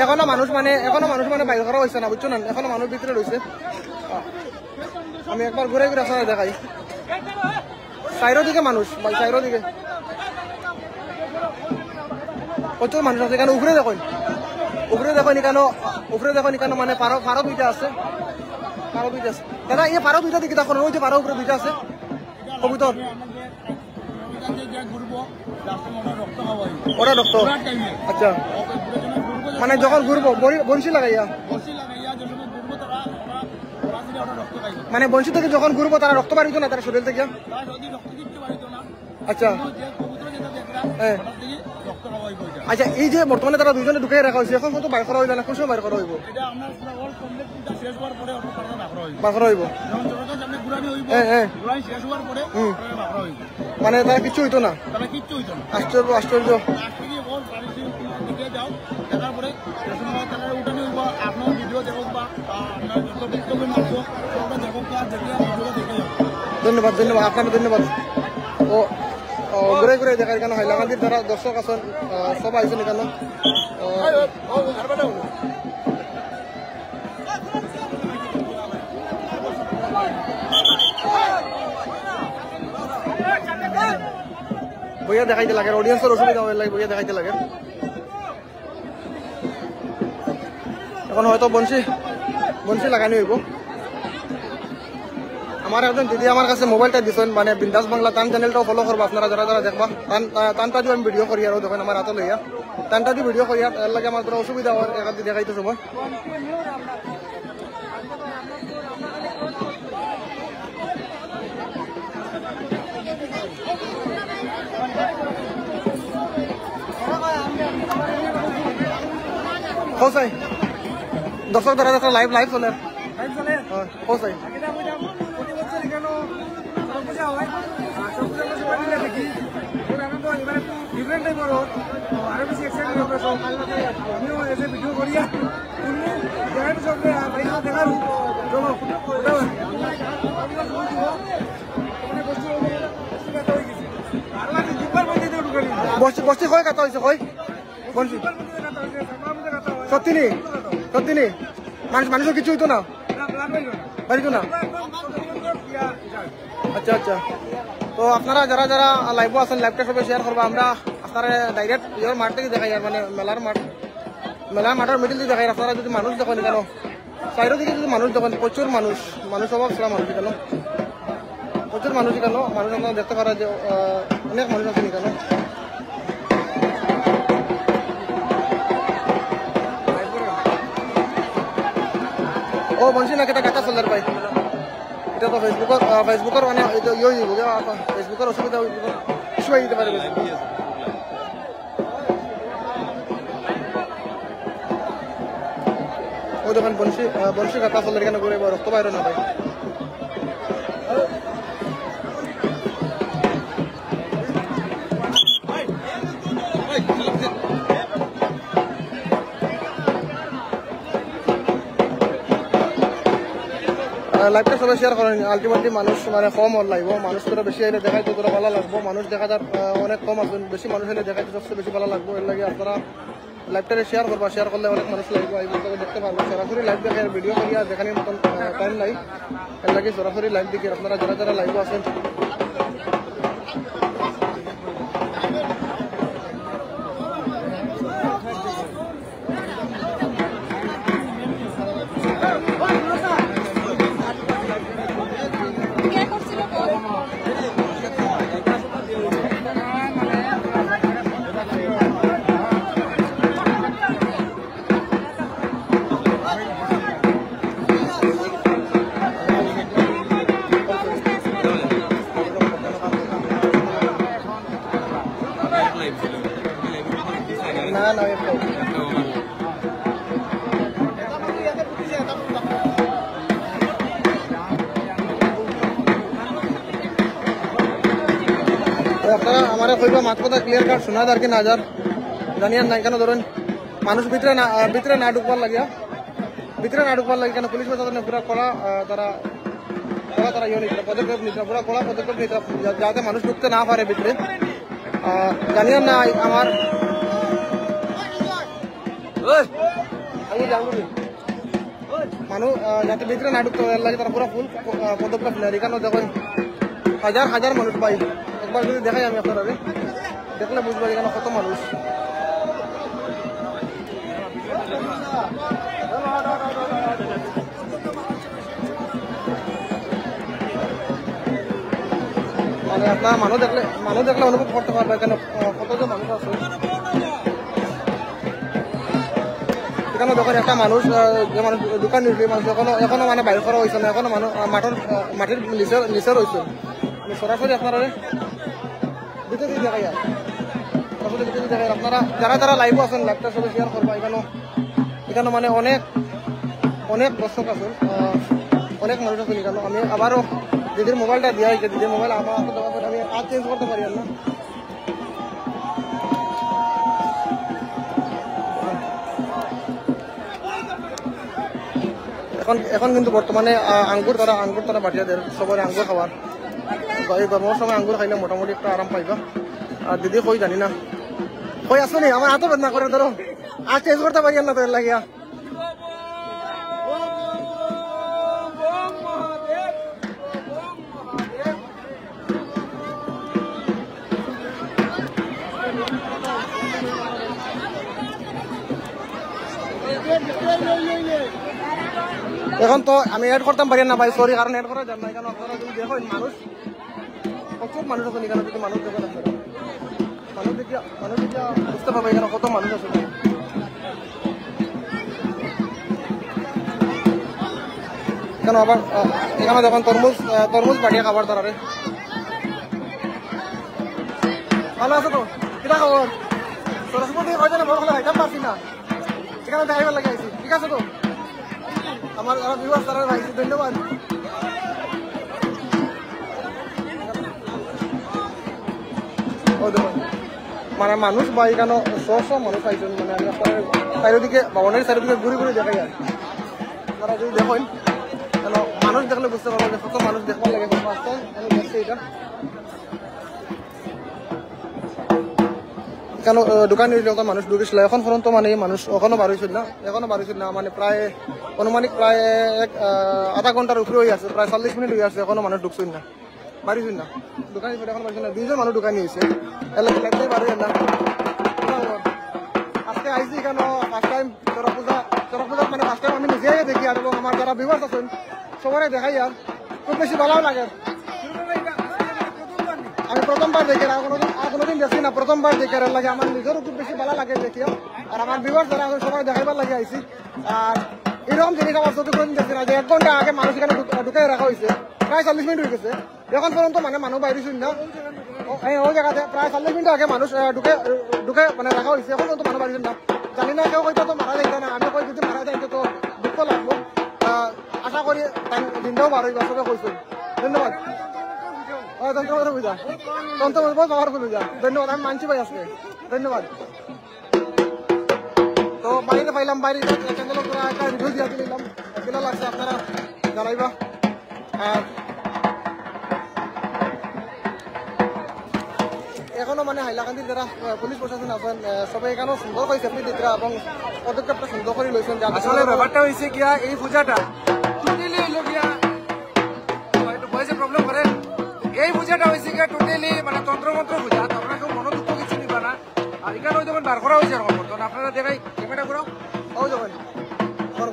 এখনো মানুষ মানে বাইরে করা হয়েছে না, বুঝছো না, এখনো মানুষ ভিতরে রয়েছে। আমি একবার ঘুরে ঘুরে আসলে দেখাই, চারিদিকে মানুষ ভাই, চারিদিকে প্রচুর মানুষ আছে। এখানে উপরে দেখুন এখানে মানে পারো দুইটা আছে, দাদা এই পারো দুইটা দিকে দেখুন, ওই যে পারো উপরে দুইটা আছে কবুতর, ওরা রক্ত। আচ্ছা মানে যখন ঘুরবো বংশী লাগাইয়া, মানে বংশী থেকে যখন ঘুরবো তারা রক্ত বাড়িত না তার শরীর থেকে। আচ্ছা হ্যাঁ আচ্ছা, এই যে বর্তমানে তারা দুইজনে ঢুকে রাখা হয়েছে, এখন কত বাইর করা হইবে না, কোন সময় বাইর করা হইব? মানে তারা কিচ্ছু হইতো না? আশ্চর্য আশ্চর্য। ধন্যবাদ আপনাকে ধন্যবাদ। ও ঘুরে ঘুরে দেখার কেন হাইলাকান্দির যারা দর্শক আছেন সবাই আইসেন এখানে। বইয়া দেখাইতে লাগে, অডিয়েন্সের অসুবিধা হয়ে লাগে, বইয়া দেখাইতে লাগে। এখন হয়তো বংশী লাগানি হইব। আমার একজন দিদি আমার কাছে মোবাইলটা দিচ্ছেন, মানে বিন্দাস বাংলা টান চ্যানেলটাও ফলো করবো আপনারা যারা যারা দেখবা। টানটা দিয়ে আমি ভিডিও করি আর দেখেন আমার হাতে লইয়া টানটা দিয়ে ভিডিও করি, এর লাগে আমার কোনো অসুবিধা হয় এখান দিয়ে দেখাইতে সময়। কোথায় দর্শক যারা যারা লাইভ চলে কোথায় ডিফারেন্ট টাইপের আরো বেশি এক্সাইটেড হবে সব। আমিও এসে ভিডিও করিয়া দেখার সব দেখার চলো বস্তি কয় কাটা হয়েছে কয় বঞ্চি সত্যি নেই সত্যি নেই মানুষের কিছু হইতো না পারিত না আচ্ছা আচ্ছা তো আপনারা যারা যারা লাইভও আছেন লাইভটা সবাই শেয়ার করবো আমরা আপনারা ডাইরেক্ট ইয়ার মাঠ থেকে দেখাই মানে মেলার মাঠের মিডিল দিয়ে দেখাই আপনারা যদি মানুষ দেখেন কেন চাইরো দিকে যদি মানুষ দেখেন প্রচুর মানুষ অভাব ছিল মানুষ কেন প্রচুর মানুষ কেন মানুষ আপনারা দেখতে পারা যে অনেক মানুষ আছে কেন ও বলছি না কেটা কাটা চলার ভাই এটা তো ফেসবুকের মানে ইয়ে হইব ফেসবুকের অসুবিধা ইস্যু হয়ে যেতে পারে ও দেখেন বংশী কাটা চলার কেন করে রক্ত বাইরে না ভাই লাইভটা সবাই শেয়ার করেন আলটিমেটলি মানুষ মানে কম ওর লাগবো মানুষ তোরা বেশি হলে দেখাইতে তোরা ভালো লাগবো মানুষ দেখা যার অনেক কম আসবেন বেশি মানুষ হলে দেখাইতে সবচেয়ে বেশি ভালো লাগবো এর লাগে আপনারা লাইভটারে শেয়ার করবা শেয়ার করলে অনেক মানুষ লাগবে এই বলতে দেখতে পারবো সরাসরি লাইভ দেখে ভিডিও করিয়া দেখানোর মতন টাইম নাই এর লাগে সরাসরি লাইভ দেখি আপনারা যারা যারা লাইভও আছেন না আপনারা আমার কইবা মাত কথা ক্লিয়ার কাট শোনা যার কি না যার জানিয়ে নাই কেন ধরেন মানুষ ভিতরে না ঢুকবার লাগিয়া কেন পুলিশ প্রশাসনে পুরা কড়া তারা ইয়ে নিতে পদক্ষেপ নিতে পুরা কড়া পদক্ষেপ নিতে যাতে মানুষ ঢুকতে না পারে ভিতরে জানিয়ে না আমার মানুষ যাতে ভিতরে না ঢুকতে লাগে তারা পুরা ফুল পদক্ষেপ নেয় এখানে দেখেন হাজার হাজার মানুষ পাই একবার যদি দেখাই আমি আপনারা দেখলে বুঝবো এখানে কত মানুষ মানে আপনার মানুষ দেখলে অনুভব করতে পারবে এখানে কত যে মানুষ আছে এখানে দেখেন একটা মানুষ যে মানুষ দোকান নিচ্ছে মানুষ এখনো মানে বাইর করা হয়েছে না এখনো মানুষ মাটির নিচে রয়েছে সরাসরি আপনারা ভিতরে দেখাই সরাসরি ভিতরে দেখাই আপনারা যারা যারা লাইভও আছেন লাইভটা সবাই শেয়ার করবা এখানে মানে অনেক দর্শক আছে অনেক মানুষ আছে এখানে আমি আবারও দিদির মোবাইলটা দেওয়া হয়েছে দিদির মোবাইল আমার আমি আর চেঞ্জ করতে পারি না এখন কিন্তু বর্তমানে আঙ্গুর তারা বাটিয়া দেয় সবার আঙ্গুর খাওয়ার এই গরমের সময় আঙ্গুর খাইলে মোটামুটি একটা আরাম পাইবা আর দিদি কই জানি না কই আসো নি আমার হাতও বেদনা করে ধরো আর চেঞ্জ করতে পারি না তোর লাগিয়া এখন তো আমি এড করতাম পারি না ভাই সরি কারণ এড করা যান না কেন আপনারা যদি দেখেন মানুষ প্রচুর মানুষ আছে এখানে যদি মানুষ দেখেন আপনারা মানুষ দেখিয়া বুঝতে পারবে এখানে কত মানুষ আছে কেন আবার এখানে দেখুন তরমুজ বাড়িয়ে খাবার দাঁড়ারে ভালো আছে তো কিনা খবর সরস্বতী কয়জনে বড় হলে খাইতাম পারছি না এখানে দেখাইবার লাগে আইছি ঠিক আছে তো আমার বিবাহ তারা ভাইছি ধন্যবাদ মানে মানুষ বা এখানে সব মানুষ আইছেন মানে আমি আপনার চারিদিকে ভবনের চারিদিকে ঘুরে ঘুরে দেখাই আর আপনারা যদি দেখেন কেন মানুষ দেখলে বুঝতে পারবো যে কত মানুষ দেখবার লাগে আমি দেখছি এটা কেন দোকান মানুষ ঢুকেছিল এখন পর্যন্ত মানে মানুষ এখনো বাড়িছিল না মানে প্রায় অনুমানিক প্রায় আধা ঘন্টার উপরে হয়ে আছে প্রায় 40 মিনিট হয়ে আছে এখনো মানুষ ঢুকছিল না বাড়িছিল না দোকান এখন বাড়িছিল না 2 জন মানুষ দোকানে হয়েছে এলাকায় বাড়ি না আজকে আইসি কেন ফার্স্ট টাইম চরক পূজা মানে ফার্স্ট টাইম আমি নিজেই দেখি আর এবং আমার যারা ভিউয়ার্স আছেন সবাই দেখাই আর খুব বেশি ভালো লাগে আমি প্রথমবার দেখি আর কোনোদিন দেখি না প্রথমবার দেখি আর লাগে আমার নিজেরও খুব বেশি ভালো লাগে দেখি আর আমার ভিউয়ার্স যারা সবাই দেখাইবার লাগে আইসি আর এরকম জিনিস আমার চোখে কোনোদিন দেখি না যে 1 ঘন্টা আগে মানুষ এখানে ঢুকে রাখা হয়েছে প্রায় 40 মিনিট হয়ে গেছে এখন পর্যন্ত মানে মানুষ বাইরে শুন না ওই জায়গাতে প্রায় 40 মিনিট আগে মানুষ ঢুকে মানে রাখা হয়েছে এখন পর্যন্ত মানুষ বাইরে শুন না জানি না কেউ হয়তো তো মারা যাইতো না আমি কই যদি মারা যাইতো তো দুঃখ লাগবো আশা করি দিনটাও বার হইবা সবে কইছো ধন্যবাদ ধন্যবাদ আমি মানছি ভাই আজকে ধন্যবাদ তো বাইরে পাইলাম বাইরে চ্যানেল একটা রিভিউ দিয়ে দিলাম কেনা লাগছে আপনারা জানাইবা আর এখনো মানে হাইলাকান্দির যারা পুলিশ প্রশাসন আছেন সবাই এখানেও সুন্দর করে সেফটি দিতরা এবং পদক্ষেপটা সুন্দর করে লইছেন আসলে ব্যাপারটা হয়েছে গিয়া এই পূজাটা টোটালি হইল গিয়া একটু বয়সে প্রবলেম করে এই পূজাটা হয়েছে গিয়া টোটালি মানে তন্ত্রমন্ত্র পূজা তোমরা কেউ মনোদুঃখ কিছু নিবা না আর এখানে যখন বার করা হয়েছে এরকম তো আপনারা দেখাই ক্যামেরা করো ও যখন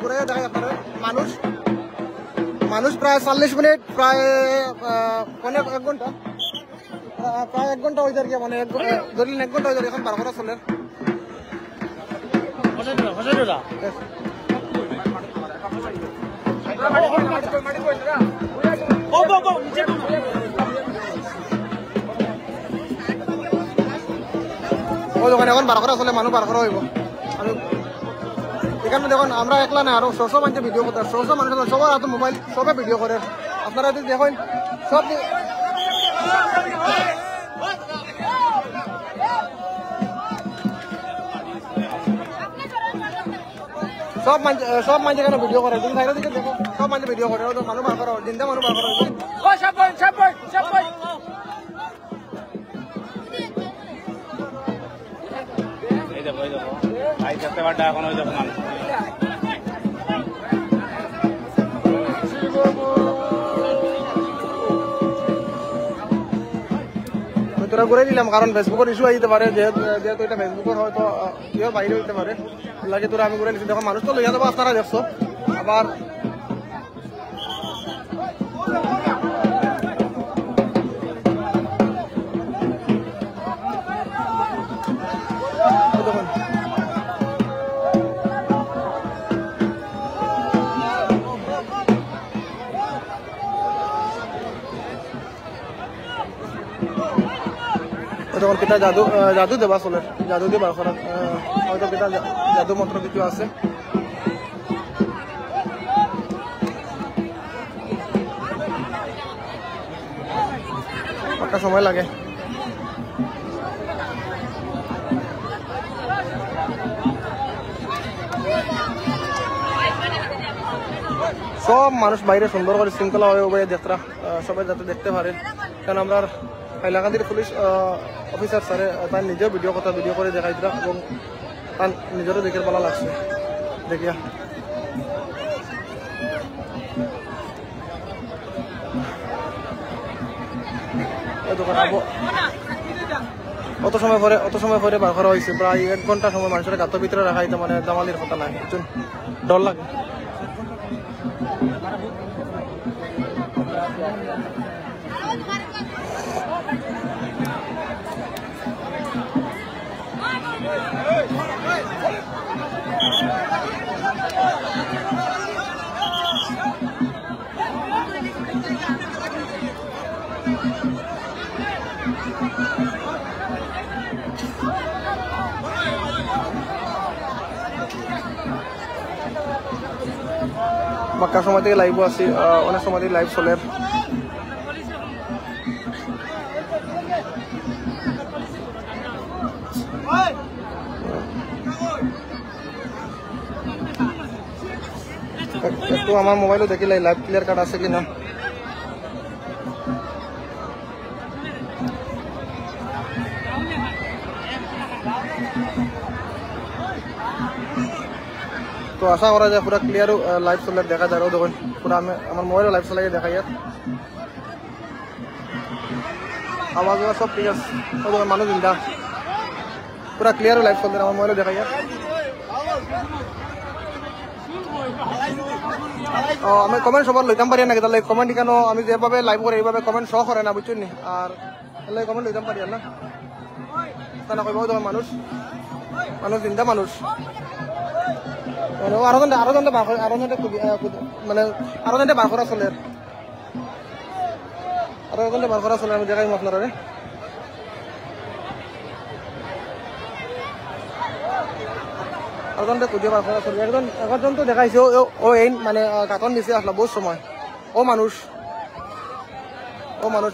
ঘুরে দেখাই আপনারা মানুষ প্রায় 40 মিনিট প্রায় মানে 1 ঘন্টা প্রায় 1 ঘন্টা হয়ে যায় মানে ধরলেন 1 ঘন্টা হয়ে যায় এখন বার করা চলে এখন বার করা চলে মানুষ বার করা হইব আমি এখানে দেখুন আমরা একলা না আরো শো মানুষ ভিডিও করতে শো মানুষ সবার হাতে মোবাইল সবে ভিডিও করে আপনারা যদি দেখুন সব সব মানুষ এখানে ভিডিও করে তুমি বাইরে দিকে দেখো সব মানুষ ভিডিও করে মানুষ বার করা দিনটা মানুষ বার করা তোরা ঘুরে দিলাম কারণ ফেসবুকের ইস্যু আইতে পারে যেহেতু এটা ফেসবুকের হয়তো কেউ বাইরে হইতে পারে লাগে তোরা আমি ঘুরে নিচ্ছি দেখো মানুষ তো লইয়া দেবো আপনারা দেখছো আবার তখন কিতা জাদু দেবা চলে জাদু দিয়ে বার করা হয়তো কিতা জাদু মন্ত্র কিছু আছে একটা সময় লাগে সব মানুষ বাইরে সুন্দর করে শৃঙ্খলা হয়ে যাত্রা সবাই যাতে দেখতে পারে কারণ আমরা হাইলাকান্দির পুলিশ অফিসার স্যারে তার নিজেও ভিডিও করে দেখাই দিলাম এবং তার নিজেরও দেখে ভালো লাগছে দেখিয়া অত সময় পরে বার করা হয়েছে প্রায় 1 ঘন্টা সময় মানুষের গাতের ভিতরে রাখা হইতে মানে দামালির কথা নাই ডর লাগে মক্কার সময় থেকে লাইভও আছি অনেক সময় থেকে লাইভ চলে একটু আমার মোবাইলও দেখি লাইভ ক্লিয়ার কাট আছে কিনা তো আশা করা যায় পুরা ক্লিয়ার লাইভ চলে দেখা যায় দেখুন পুরা আমি আমার মোবাইলে লাইভ চালাই দেখাই আওয়াজ সব ঠিক আছে ও দেখুন মানুষ জিন্দা পুরা ক্লিয়ার লাইভ চলে আমার মোবাইলে দেখাই আমি কমেন্ট সবার লইতাম পারি না তাহলে কমেন্ট কেন আমি যেভাবে লাইভ করে এইভাবে কমেন্ট শো করে না বুঝছেন নি আর তাহলে কমেন্ট লইতাম পারি না তা না কইব দেখুন মানুষ মানুষ জিন্দা মানুষ আরো ঘন্টা মানে আরো ঘন্টা বার করা চলে আরো ঘন্টা বার করা চলে আমি দেখাই আপনারা আরো ঘন্টা খুঁজে বার করা চলে একজন তো দেখাইছে ও এই মানে গাঁতন নিচে আসলো বহুত সময় ও মানুষ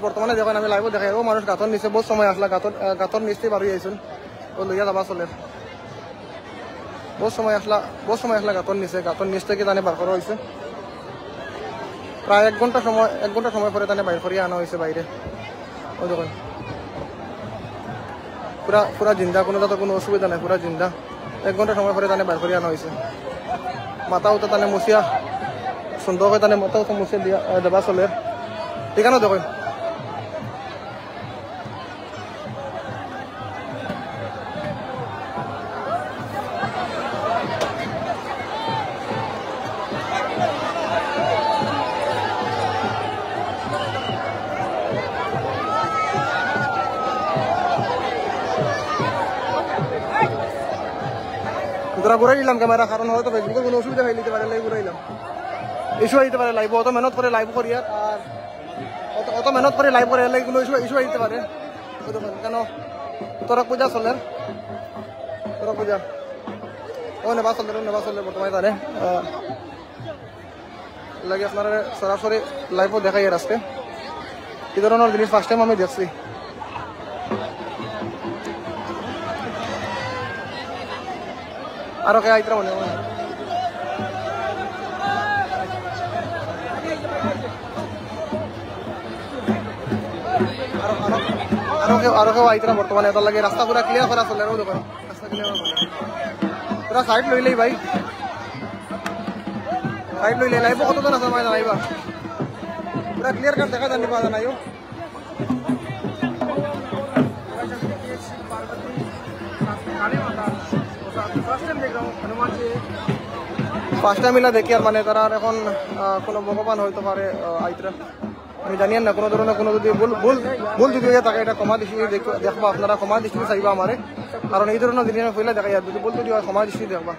বর্তমানে যখন আমি লাইভ দেখাই ও মানুষ গাঁতন নিচে বহুত সময় আসলা গাঁতন নিচে বাড়ি আইসুন ও লইয়া যাবা চলে বহুত সময় আসলা গাঁতন নিচ থেকে তানে বার করা হয়েছে প্রায় এক ঘন্টা সময় পরে তানে বাইর করিয়া আনা হয়েছে বাইরে ওই দেখুন পুরা জিন্দা কোনো যাতে কোনো অসুবিধা নাই পুরা জিন্দা এক ঘন্টা সময় পরে তানে বাইর করিয়া আনা হয়েছে মাথা উঠে তানে মুছিয়া সুন্দর করে তানে মাথা উঠে মুছিয়া দিয়া দেবা চলে ঠিক আছে দেখুন ঘুরাই দিলাম ক্যামেরা কারণ হয়তো ফেসবুকের কোনো অসুবিধা হয়ে নিতে পারে লাইভ ঘুরাইলাম ইস্যু হইতে পারে লাইভ অত মেহনত করে লাইভ করি আর অত মেহনত করে লাইভ করে কোনো ইস্যু হইতে পারে কেন তোরা পূজা চলে তোরা পূজা ও নেবা চলে বর্তমানে তারে লাগে আপনারা সরাসরি লাইভও দেখাই আর আজকে কি ধরনের জিনিস ফার্স্ট টাইম আমি দেখছি আরো কে আইতরা মনে হয় আরো কেউ আইতরা বর্তমানে এটা লাগে রাস্তা পুরা ক্লিয়ার করা চলে দেখো রাস্তা ক্লিয়ার পুরা সাইড লইলেই ভাই সাইড লইলে লাইভ কতজন আছে মানে জানাইবা পুরা ক্লিয়ার কাট দেখা জানি পাওয়া জানাইও ফার্স্ট টাইম মিলা দেখি আর মানে তারা এখন কোনো ভগবান হইতে পারে আইতরা আমি জানি না কোনো ধরনের কোনো যদি ভুল যদি হয়ে থাকে এটা ক্ষমা দৃষ্টি দেখবা আপনারা ক্ষমা দৃষ্টি চাইবা আমারে কারণ এই ধরনের জিনিস হইলে দেখা যায় যদি ভুল যদি হয় ক্ষমা দৃষ্টি দেখবা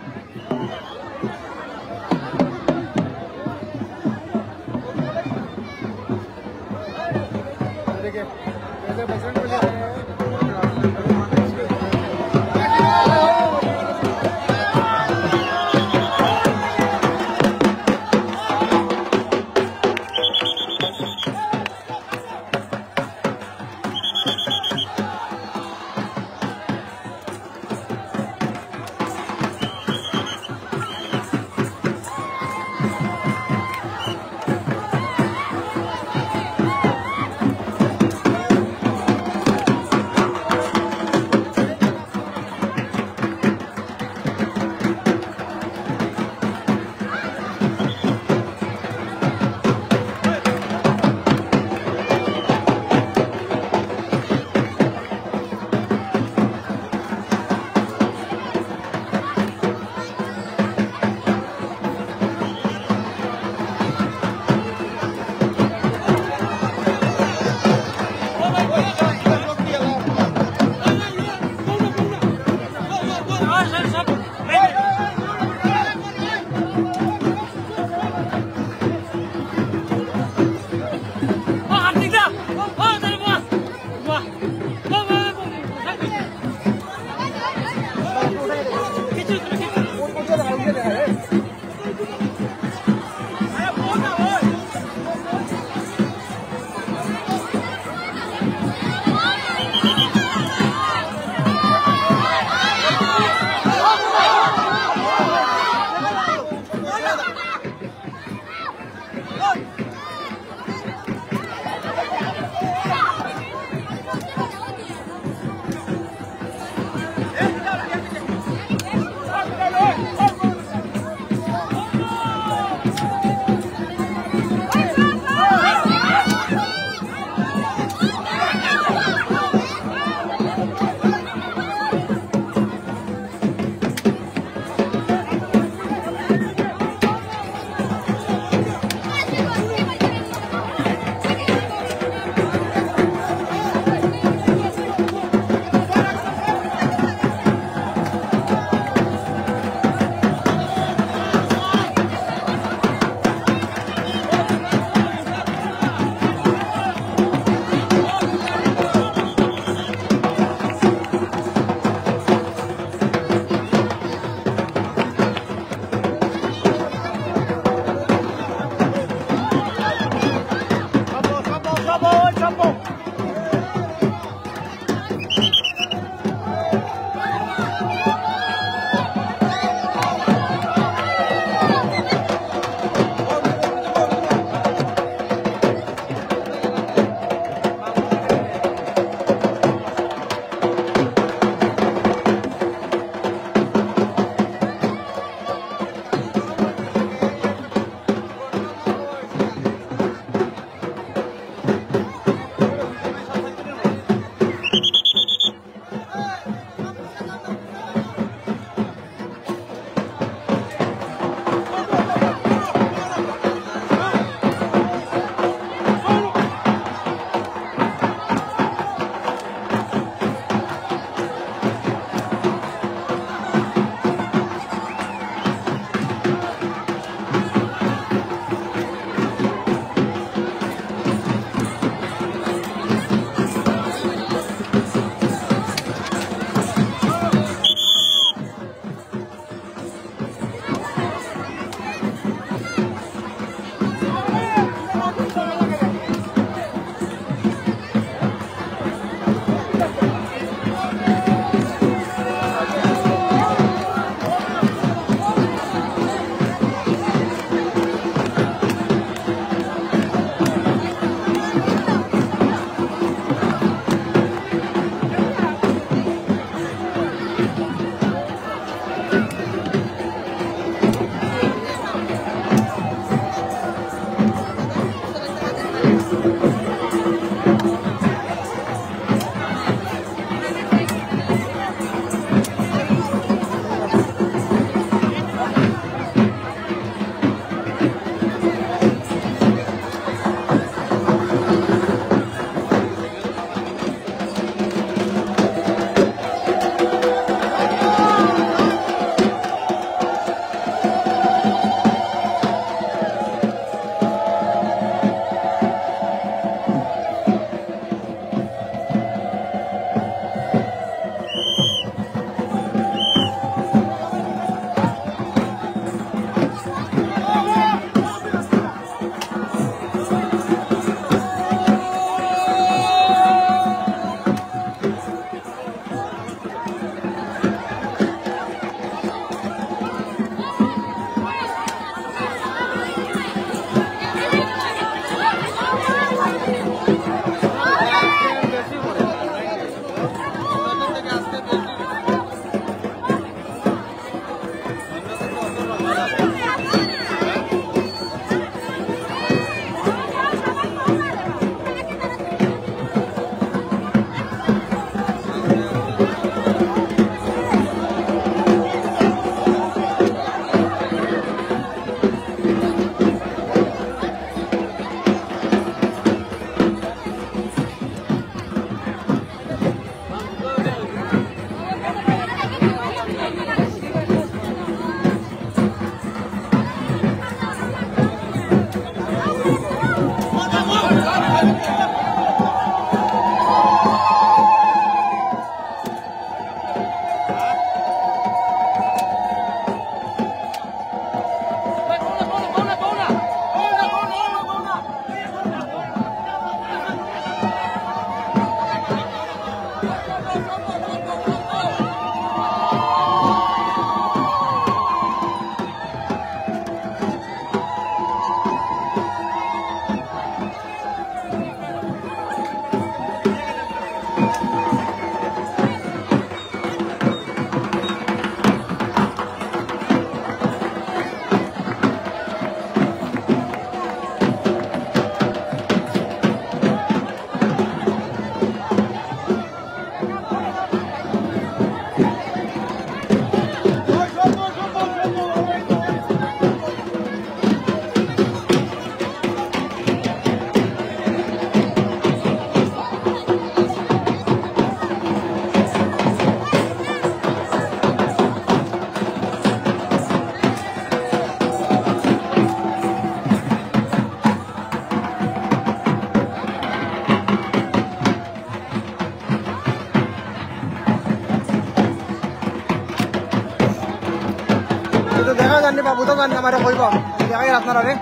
দেখা জানি বা বুঝা জানি আমার কইব দেখাই আপনারা রে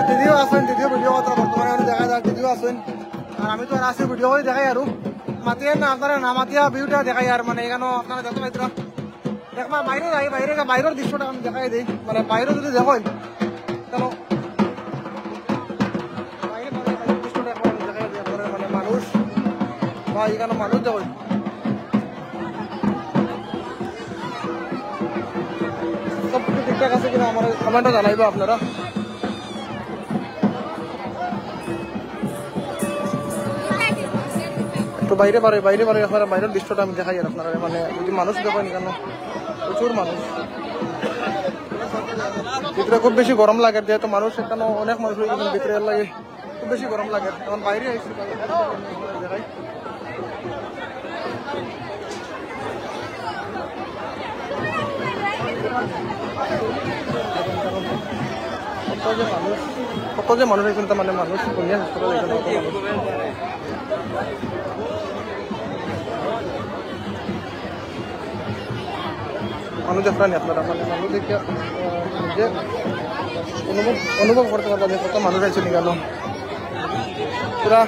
দিদিও আসেন, দিদিও ভিডিও কথা বর্তমানে দেখা যায়, দিদিও আসেন। আর আমি তো আসি ভিডিও করে দেখাই আর মাতিয়ে না আপনারা না মাতিয়া ভিউটা দেখাই আর মানে এখানে আপনারা দেখতে পাইতরা দেখবা বাইরে যাই বাইরের দৃশ্যটা আমি দেখাই দিই মানে বাইরে যদি দেখেন কেন বাইরের দৃশ্যটা এখন দেখাই দিই আপনারা মানে মানুষ বা এখানে মানুষ দেখেন সব কিছু ঠিকঠাক আছে কিনা আমার কমেন্টে জানাইবা আপনারা। তো বাইরে আপনারা বাইরের দৃশ্যটা আমি দেখাই আর আপনারা মানে যদি মানুষ দেখেন কেন প্রচুর মানুষ ভিতরে খুব বেশি গরম লাগে যেহেতু মানুষ এখানে অনেক মানুষ হয়ে গেছেন ভিতরে লাগে খুব বেশি গরম লাগে এখন বাইরে আইসি দেখাই কত যে মানুষ হয়েছেন তার মানে মানুষ কন্যা হাসপাতাল মানুষ দেখলেন আপনারা মানে মানুষ দেখে নিজে অনুভব করতে পারবা যে কত মানুষ আছে নিকালো পুরা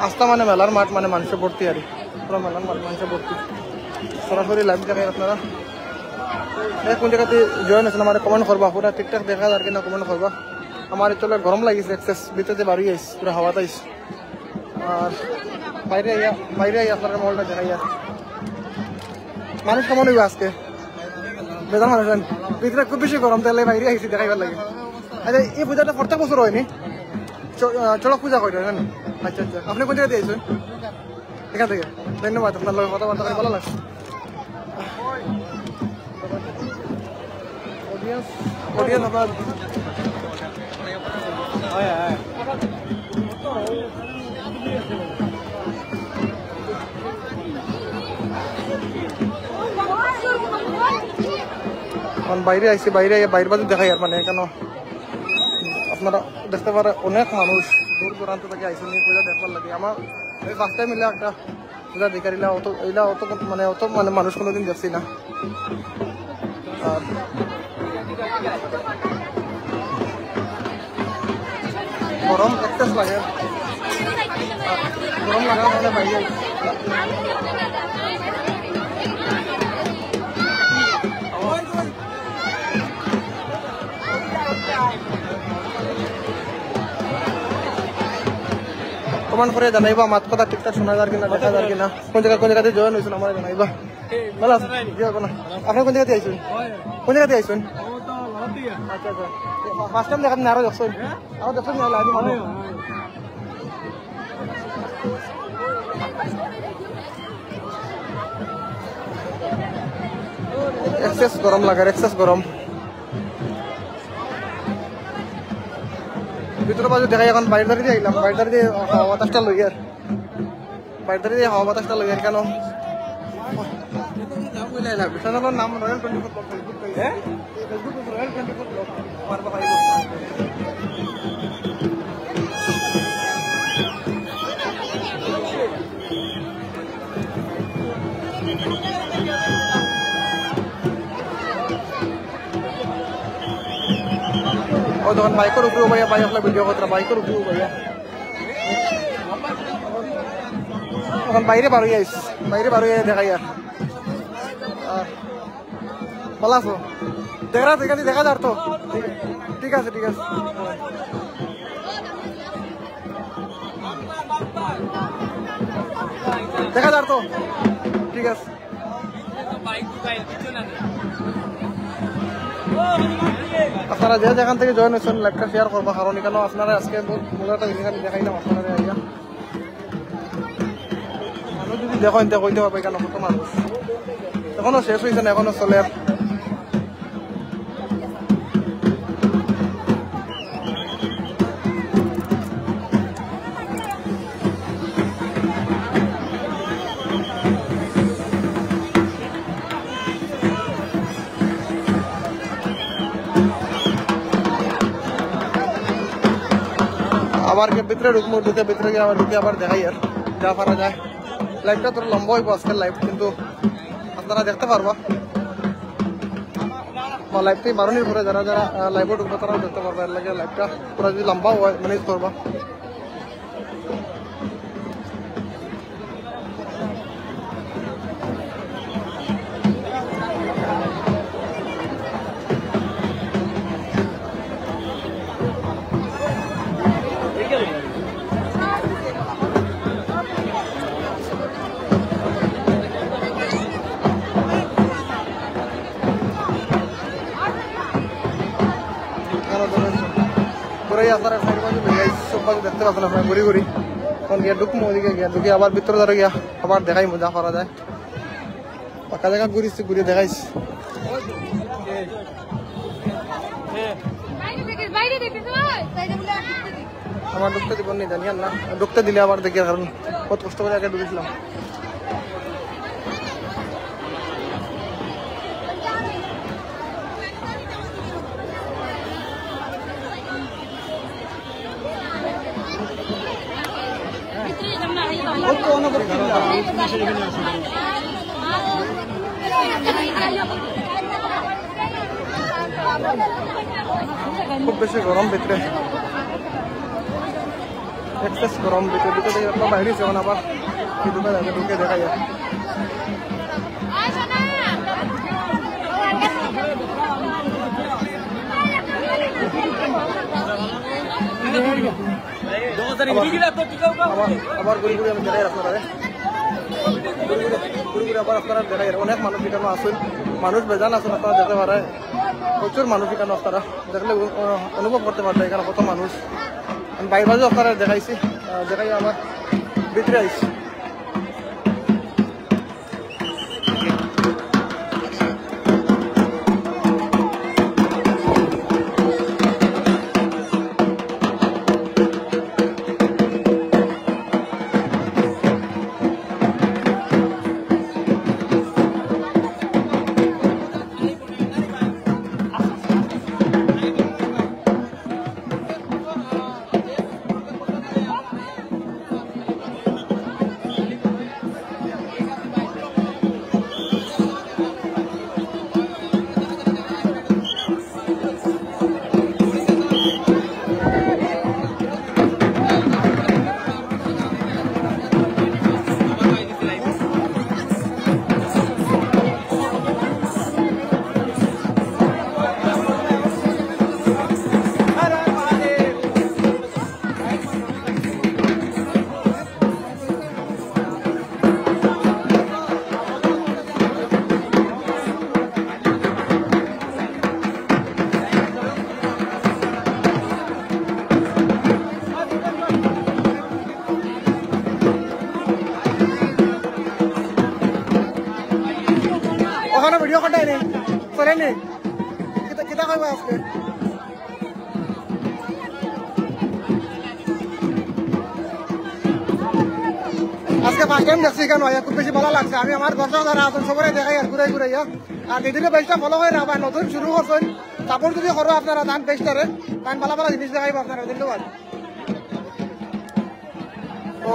আস্থা মানে মেলার মাঠ মানে মানুষে ভর্তি আর পুরা মেলার মাঠ মানুষে ভর্তি সরাসরি লাইভ দেখেন আপনারা কোন জায়গাতে জয়েন আছেন আমার কমেন্ট করবা পুরা ঠিকঠাক দেখা আর কিনা কমেন্ট করবা আমার চলে গরম লাগিছে এক্সেস ভিতরে বাড়ি আইস পুরা হাওয়াতে আইস আর বাইরে আইয়া আপনারা মহলটা দেখাইয়া মানুষ কেমন হইব আজকে বেজার মানুষ ভিতরে খুব বেশি গরম তাহলে বাইরে আইসি দেখাইবার লাগে আচ্ছা এই পূজাটা প্রত্যেক বছর হয়নি চড়ক পূজা করে না আচ্ছা আচ্ছা আপনি কোন জায়গাতে আইসেন এখান থেকে ধন্যবাদ আপনার লোক কথাবার্তা করে ভালো লাগছে অডিয়েন্স আপনার বাইরে আইসি বাইরে বাজে দেখাই আর মানে কেন আপনারা দেখতে পারে অনেক মানুষ দূর দূরান্ত থেকে আইসেন পূজা দেখবার লাগে আমার এই ফার্স্ট টাইম মিলে একটা পূজা দেখারিলা অত মানে মানুষ কোনোদিন দেখছি না আর গরম এক্সেস লাগে গরম লাগা মানে বাইরে কমেন্ট করে জানাইবা মাত কথা ঠিকঠাক শোনা যার কিনা দেখা যার কিনা কোন জায়গাতে জয়েন হয়েছেন আমার জানাইবা ভালো আছে আপনি কোন জায়গাতে আইসেন আচ্ছা আচ্ছা ফার্স্ট টাইম দেখান আরো দেখছেন এক্সেস গরম লাগার এক্সেস গরম ভিতরে বাজু দেখাই এখন বাইরে দাঁড়িয়ে আইলাম বাইরে দাঁড়িয়ে হাওয়া বাতাসটা লই আর কেন নাম royal 24 blog Facebook royal 24 blog মারবা পাইব ও যখন বাইকের উপরে ভাইয়া বাইক ভিডিও করতে বাইকের উপরে ভাইয়া এখন বাইরে বার হয়ে দেখাই আর ভালো আছো দেখা যার তো ঠিক আছে দেখা যার তো ঠিক আছে আপনারা যে যেখান থেকে জয়েন হয়েছেন লাইভটা শেয়ার করবো কারণ এখানে আপনারা আজকে বহুত মজাটা এখানে দেখাইলাম আপনারা আইয়া মানুষ যদি দেখেন তে কইতে পারবে কেন কত মানুষ এখনো শেষ হয়েছে না এখনো চলে আবার ভিতরে ঢুকে ভিতরে গিয়ে আবার ঢুকে আবার দেখাই আর যা পারা যায় লাইভটা তোর লম্বা হইব আজকের লাইভ কিন্তু আপনারা দেখতে পারবা লাইভটি বারণের পরে যারা যারা লাইভে ঢুকবে তারাও দেখতে পারবে। এর লাগে লাইভটা পুরো যদি লম্বা হয় ম্যানেজ করবা। আপনারা সাইড বাজু সব বাজু দেখতে পাচ্ছেন আপনারা ঘুরি ঘুরি তখন গিয়ে ঢুকবো ওদিকে গিয়া ঢুকে আবার ভিতরে ধরে গিয়া আবার দেখাই মজা করা যায়। পাকা জায়গা ঘুরিছি ঘুরে দেখাইছি। আমার ঢুকতে দিব নি জানি না, ঢুকতে দিলে আবার দেখি কারণ কত কষ্ট করে আগে ঢুকেছিলাম। খুব বেশি গরম ভিতরে, এক্সেস গরম ভিতরে ভিতরে বাইরে যেমন আবার ঢুকে যাবে ঢুকে দেখা যায়। আবার ঘুরি ঘুরি আমি দেখাই আপনারা ঘুরি ঘুরি আবার আপনারা দেখাই। অনেক মানুষ এখানে আসুন, মানুষ বেজান আসুন, আপনারা যেতে পারে। প্রচুর মানুষ এখানে আপনারা দেখলে অনুভব করতে পারবে এখানে কত মানুষ। আমি বাইরে বাজু আপনারা দেখাইছি, দেখাই আমার ভিতরে আইছি। ভিডিও কটাই নেই করে নেই কিতা কইবা আজকে? আজকে ফার্স্ট টাইম দেখছি কেন খুব বেশি ভালো লাগছে। আমি আমার দর্শক যারা আছেন সবাই দেখাই আর ঘুরাই ঘুরাই আর এদিকে পেজটা ফলো করে রাখবা। নতুন শুরু করছেন সাপোর্ট যদি করো আপনারা ধান পেজটারে ধান ভালো ভালো জিনিস দেখাইব আপনারা। ধন্যবাদ। তো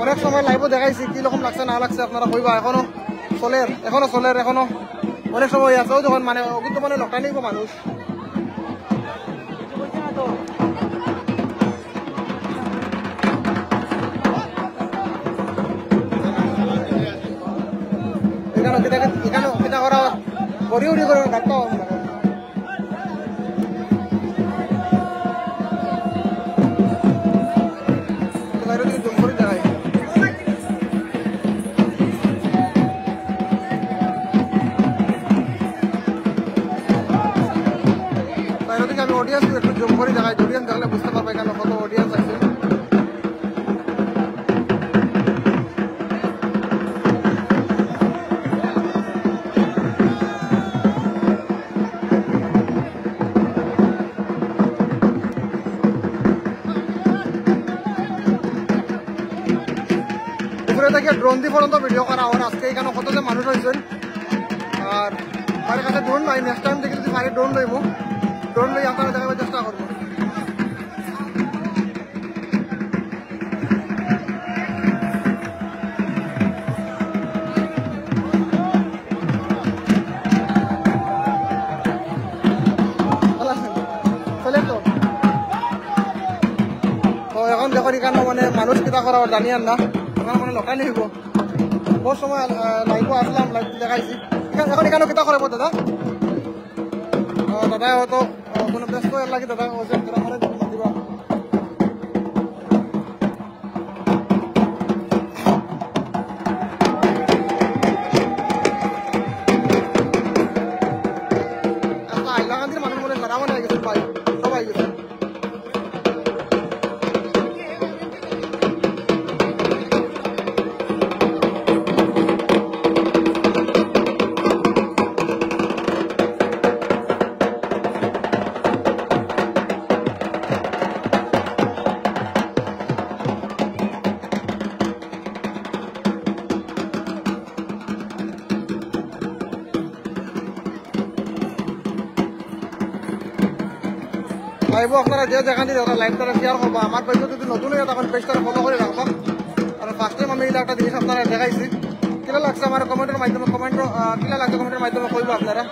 অনেক সময় লাইভও দেখাইছি কিরকম লাগছে না লাগছে আপনারা কইবা। এখনো চলের এখনো অনেক সময় আছে যখন মানে অগুত মানে লকটাই নিব মানুষ। এখানে কিনা করা করি উড়ি করে ডাক্তার জুম করে দেখাই। আমি অডিয়েন্স একটু জুম করে দেখাই, অডিয়েন্স দেখলে বুঝতে পারবে কেন কত অডিয়েন্স আছে। উপরে থেকে ড্রোন দিয়ে পর্যন্ত ভিডিও করা হয় আজকে এখানে কত যে মানুষ হয়েছেন। আর আমার কাছে ড্রোন নাই, নেক্সট টাইম থেকে যদি পারি ড্রোন লইব, ড্রোন লই আপনারা দেখাবার চেষ্টা করবো। কিতা করা জানি আর না আমার মানে লকাই নিব বহুত সময় লাইভ আসলাম লাইভ দেখাইছি এখন এখানে কিতা করাবো দাদা দাদা হয়তো কোনো ব্যস্ত এর লাগে দাদা ওজন করে দিবা হাইলাকান্দির মানুষ মনে সারা মনে হয়ে গেছে ভাই সবাই গেছে লাইভ আপনারা যে যেখান থেকে ওরা লাইভটা শেয়ার করবো আমার পেজে যদি নতুন হয়ে তখন পেজটা ফলো করে রাখবা আর ফার্স্ট টাইম আমি একটা জিনিস আপনারা দেখাইছি কিলা লাগছে আমার কমেন্টের মাধ্যমে কিলা লাগছে কমেন্টের মাধ্যমে কইব আপনারা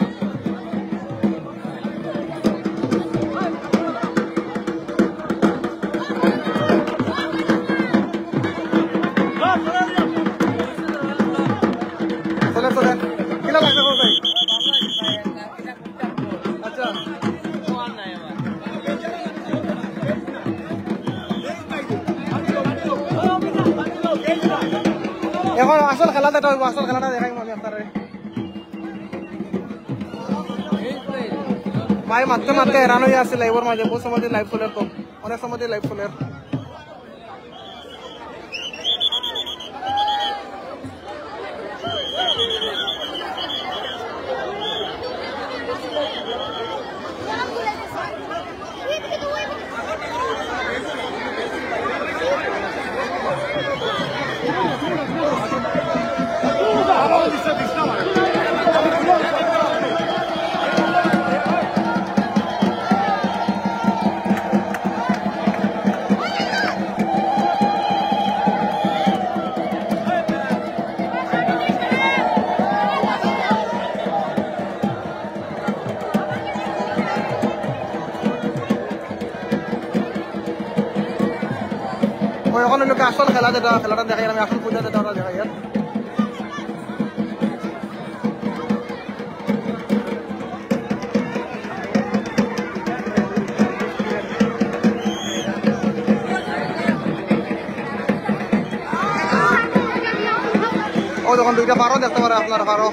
চলে কিলা লাগছে ভাই আচ্ছা এখন আসল খেলাটা হইব আসল খেলাটা দেখাই আমি আপনার ভাই মারতে মারতে হেরান হয়ে আছে লাইভের মাঝে বহু সময় লাইভ চলে তো অনেক সময় লাইভ চলে এখন লোকে আসল খেলাটা দেখাই আমি আসল পূজা যেটা ওরা দেখাই ও যখন দুইটা পারো দেখতে পারে আপনার পারো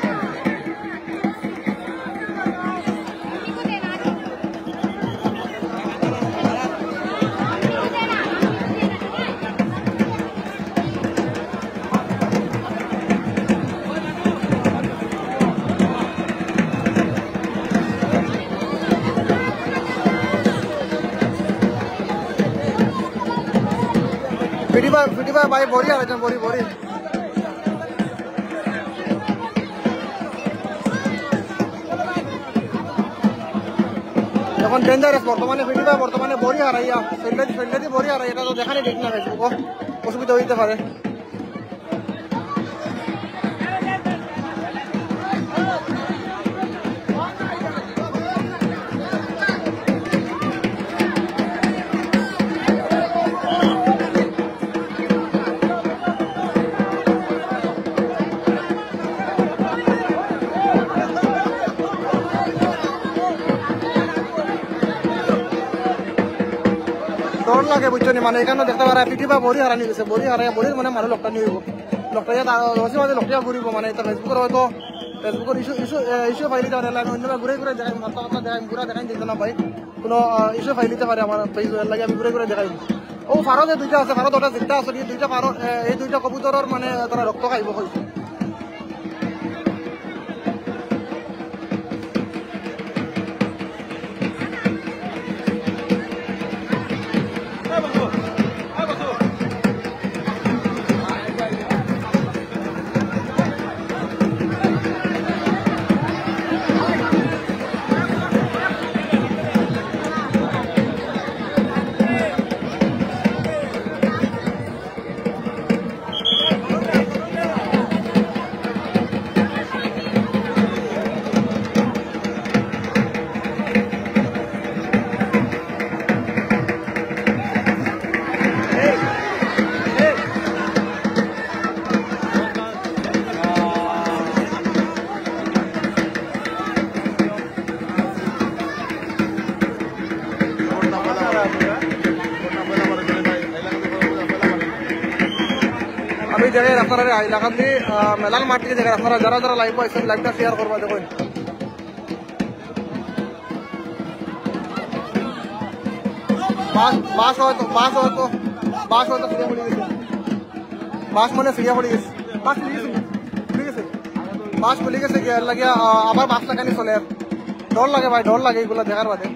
পিটিবা ভাই বড়ি আর বড়ি এখন ডেঞ্জারাস বর্তমানে বড়ি হারাইয়া ফেললে বড়ি হারাই এটা তো দেখানি ঠিক না ফেসবুক অসুবিধা হইতে পারে ডর লাগে বুঝছো নি মানে এখানে দেখতে পারা পিটিবা বড়ি হারানি গেছে বড়ি হারাই বড়ির মানে মানুষ লকটা নিয়ে লকটা মাঝে লকটা ঘুরিব মানে এটা ফেসবুকের হয়তো ফেসবুকের ইস্যু ফাইলিতে পারে আমি অন্য ঘুরে দেখাই মাথা দেখাই ঘুরা দেখাই দিতে না ভাই কোনো ইস্যু ফাইলিতে পারে আমার ফেসবুকের লাগে আমি ঘুরে দেখাই ও ফারো যে দুইটা আছে ফারো দুটা জিতা আছে দুইটা ফারো এই দুইটা কবুতরের মানে তারা রক্ত খাইব হয়েছে এই জায়গায় আপনারা এলাকা দিয়ে মেলার মাঠ থেকে জায়গায় আপনারা যারা যারা লাইভ আছেন লাইভটা শেয়ার করবা দেখুন বাস হয়তো ফিরিয়া পড়ে গেছে বাস মানে ফিরিয়া পড়ে গেছে বাস খুলে গেছে বাস খুলে গেছে কি লাগিয়া আবার বাস লাগানি চলে ডর লাগে ভাই ডর লাগে এগুলো দেখার বাদে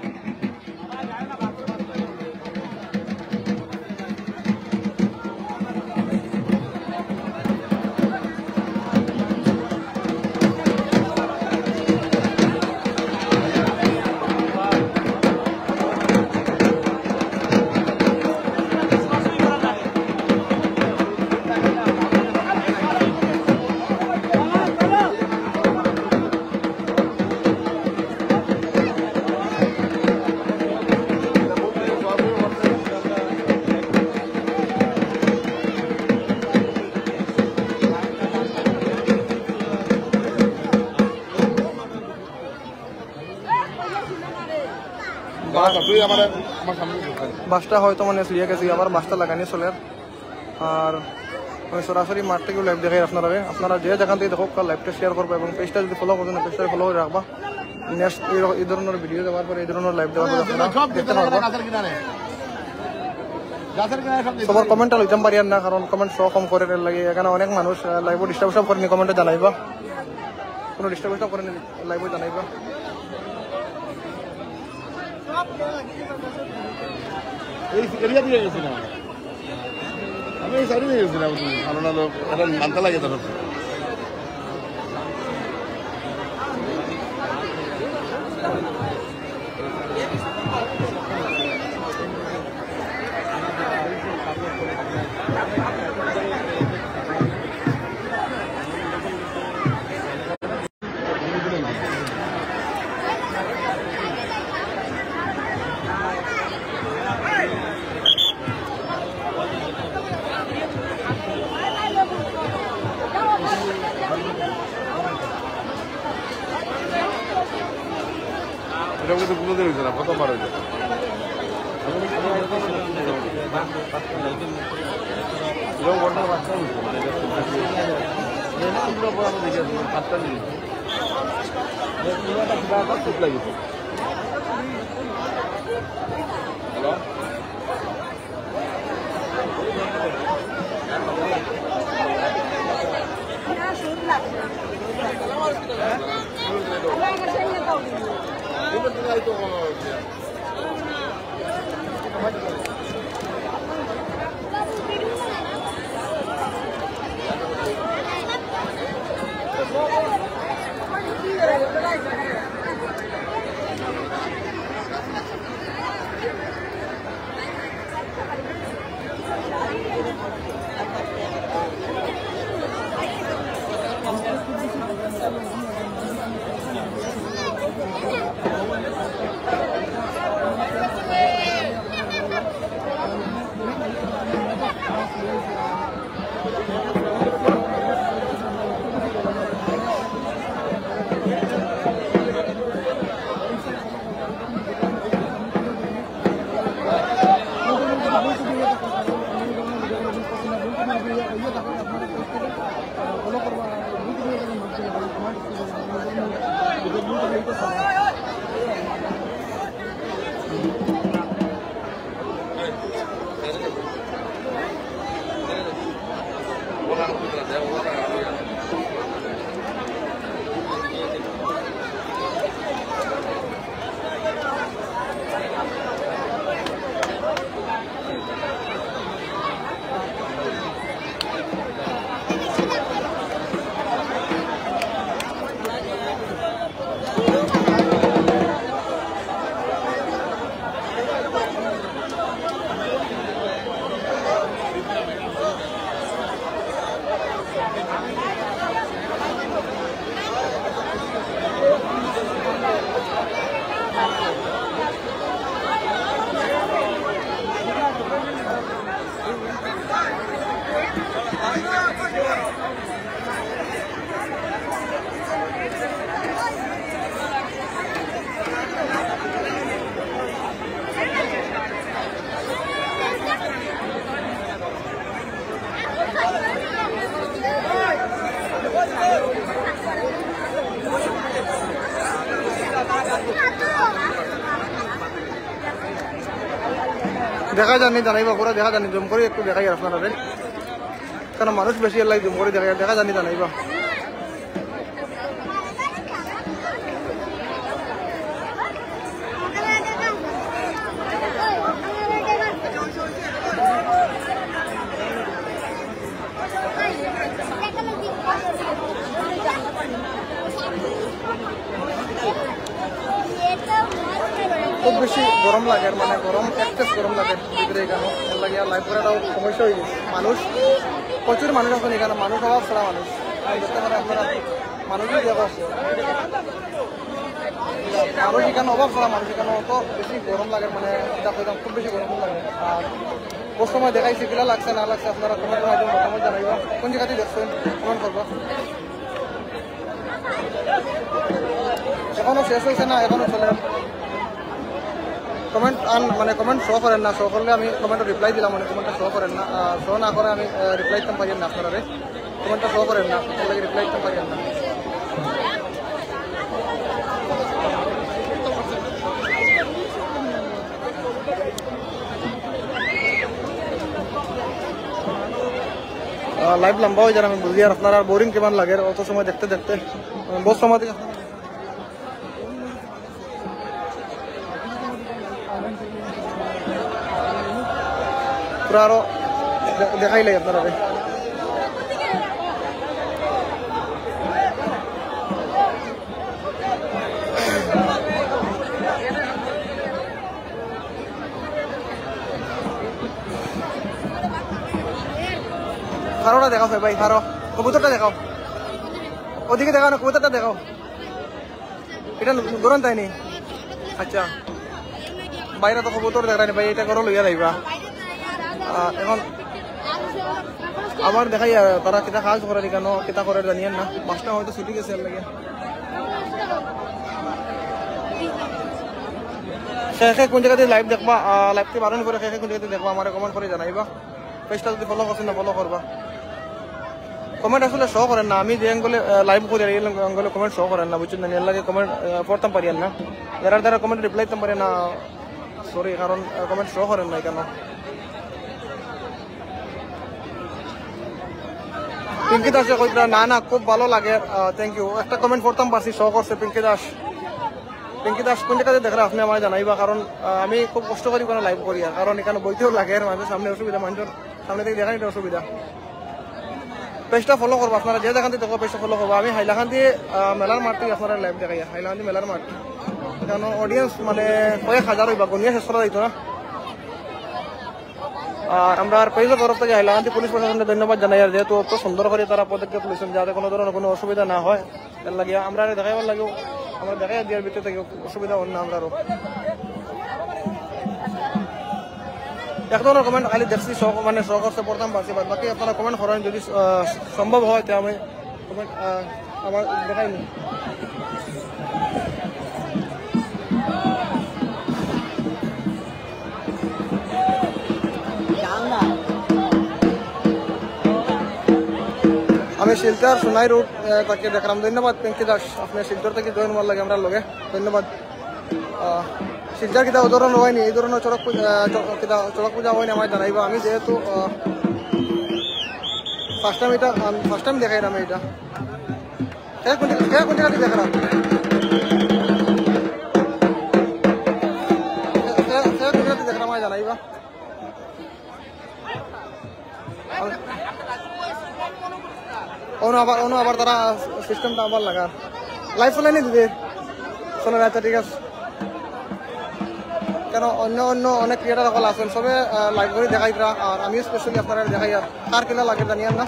বাসটা হয়তো মানে চলিয়ে গেছে আবার বাসটা লাগানি চলে আর আমি সরাসরি মাঠ থেকেও লাইভ দেখাই আপনারা যে যেখান থেকে দেখো লাইভটা শেয়ার করবো এবং পেজটা যদি ফলো করবেন পেজটা ফলো করে রাখবা নেক্সট এই ধরনের ভিডিও দেওয়ার পরে এই ধরনের লাইভ দেওয়ার পরে দেখতে পারবো সবার কমেন্টটা লইতাম পারি না কারণ কমেন্ট শো কম করে লাগে এখানে অনেক মানুষ লাইভও ডিস্টার্ব করেনি কমেন্টে জানাইবা কোনো ডিস্টার্ব করেনি লাইভও জানাইবা এই এরিয়া দিয়ে গেছিলাম আমি এই সাইডে দিয়ে গেছিলাম ভালো না লোক এটা মানতে লাগে তখন এটা কিন্তু কোনোদিন হয়েছে না প্রথমবার হয়েছে এরকম ঘটনা বাচ্চা হয়েছে সাতটা জিনিস ঠিক লাগিয়েছে হ্যালো দেখা জানি জানাইবা পুরা দেখা জানি জুম করে একটু দেখাই আপনারা কারণ মানুষ বেশি এর লাগে জুম করে দেখা জানি জানাইবা খুব বেশি গরম লাগে মানে গরম এক্সেস গরম লাগে ভিতরে এখানে এর লাগে লাইভ করাটাও সমস্যা হয়ে গেছে মানুষ প্রচুর মানুষ আছেন এখানে মানুষ অভাব ছাড়া মানুষ দেখতে পারেন আপনারা মানুষই দেখো মানুষ এখানে অভাব ছাড়া মানুষ এখানে অত বেশি গরম লাগে মানে এটা কইতাম খুব বেশি গরম লাগে আর বহু সময় দেখাইছি কিলা লাগছে না লাগছে আপনারা কমেন্টের মাধ্যমে মতামত জানাইবা কোন জায়গাতে দেখছেন কমেন্ট করবা এখনো শেষ হয়েছে না এখনো চলে কমেন্ট মানে কমেন্ট শো করেন না শো করলে আমি কমেন্টে রিপ্লাই দিলাম মানে কমেন্টটা শো করেন না শো না করে আমি রিপ্লাই দিতে পারি না আপনারা কমেন্টটা শো করেন না এর লাগে রিপ্লাই দিতে পারি না লাইভ লম্বা হয়ে যান আমি বুঝি আর আপনারা বোরিং কেমন লাগে অত সময় দেখতে দেখতে বহুত সময় থেকে পুরো আরো দেখাইলে আপনারা খারোটা দেখাও ভাই খারো কবুতরটা দেখাও ওদিকে দেখাও না কবুতরটা দেখাও এটা গরম তাইনি আচ্ছা বাইরে তো কবুতর দেখায়নি ভাই এটা করো লইয়া যাইবা এখন আবার দেখাই তারা কিতা কাজ করে কেন কিতা করে জানিয়েন না মাছটা হয়তো ছুটি গেছে লাগে শেষে কোন জায়গাতে লাইভ দেখবা লাইভকে বারণ করে শেষে কোন জায়গাতে দেখবা আমার কমেন্ট করে জানাইবা পেজটা যদি ফলো করছেন না ফলো করবা কমেন্ট আসলে শো করেন না আমি যে অ্যাঙ্গলে লাইভ করি এই অ্যাঙ্গলে কমেন্ট শো করেন না বুঝছেন না এর লাগে কমেন্ট পড়তাম পারি না যারা যারা কমেন্ট রিপ্লাই দিতে পারে না সরি কারণ কমেন্ট শো করেন না কেন পিঙ্কি দাসে কইরা না না খুব ভালো লাগে থ্যাংক ইউ একটা কমেন্ট করতাম পারছি শো করছে পিঙ্কি দাস কোন জায়গাতে দেখরা আপনি আমায় জানাইবা কারণ আমি খুব কষ্ট করি কোনো লাইভ করি কারণ এখানে বইতেও লাগে মানুষের সামনে অসুবিধা মানুষের সামনে থেকে দেখা নিতে অসুবিধা পেজটা ফলো করবো আপনারা যে দেখান থেকে দেখো পেজটা ফলো করবো আমি হাইলাখান দিয়ে মেলার মাঠ থেকে আপনারা লাইভ দেখাই হাইলাখান দিয়ে মেলার মাঠ কারণ অডিয়েন্স মানে কয়েক হাজার হইবা গনিয়া শেষ করা যাইতো না আর আমরা পেজের তরফ থেকে হাইলাকান্দি পুলিশ প্রশাসনকে ধন্যবাদ জানাই আর যেহেতু অত সুন্দর করে তারা পদক্ষেপ নিয়েছেন যাতে কোনো ধরনের কোনো অসুবিধা না হয় এর লাগে আমরা দেখাইবার লাগেও আমরা দেখাই দেওয়ার ভিতরে থেকে অসুবিধা হন না আমরা এক ধরনের কমেন্ট খালি দেখছি মানে শো করতে পড়তাম পারছি বাকি আপনারা কমেন্ট করেন যদি সম্ভব হয় তো আমি কমেন্ট আমার দেখাইনি আমি শিলচর সোনাই রোড তাকে দেখলাম ধন্যবাদ পিঙ্কি দাস আপনি শিলচর থেকে জয়েন হওয়ার লাগে আমরা লগে ধন্যবাদ শিলচর কিতা উদাহরণ হয়নি এই ধরনের চড়ক পূজা হয়নি আমার জানাইবা আমি যেহেতু ফার্স্ট টাইম দেখাইলাম এটা কোন জায়গাতে দেখলাম দেখলাম আমার জানাইবা অন্য আবার তারা সিস্টেমটা আবার লাগা লাইভ চলে নি দিদি চলে আচ্ছা ঠিক আছে কেন অন্য অনেক ক্রিয়েটার সকল আছেন সবে লাইভ করে দেখাই আর আমিও স্পেশালি আপনারা দেখাই আর কার কিলা লাগে জানিয়েন না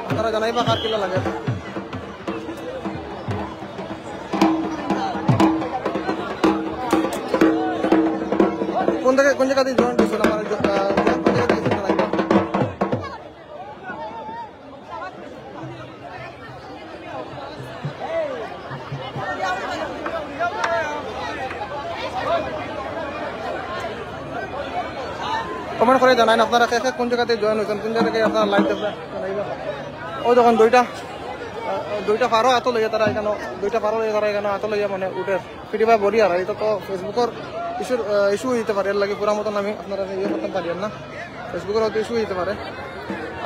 আপনারা জানাইবা কার কিলা লাগে কোন জায়গাতে জয়েন করছেন আমার কমেন্ট করে জানান আপনারা কোন জায়গাতে জয়েন হয়েছেন কোন জায়গা থেকে আপনারা লাইভ দেখবেন ও যখন দুইটা দুইটা পারো এত লইয়া তারা এখানে দুইটা পারো লইয়া তারা এখানে এত লইয়া মানে উঠে পিটিবা বড়ি আর এটা তো ফেসবুকের ইস্যু হইতে পারে এর লাগে পুরা মতন আমি আপনারা ইয়ে করতে পারেন না ফেসবুকের হয়তো ইস্যু হইতে পারে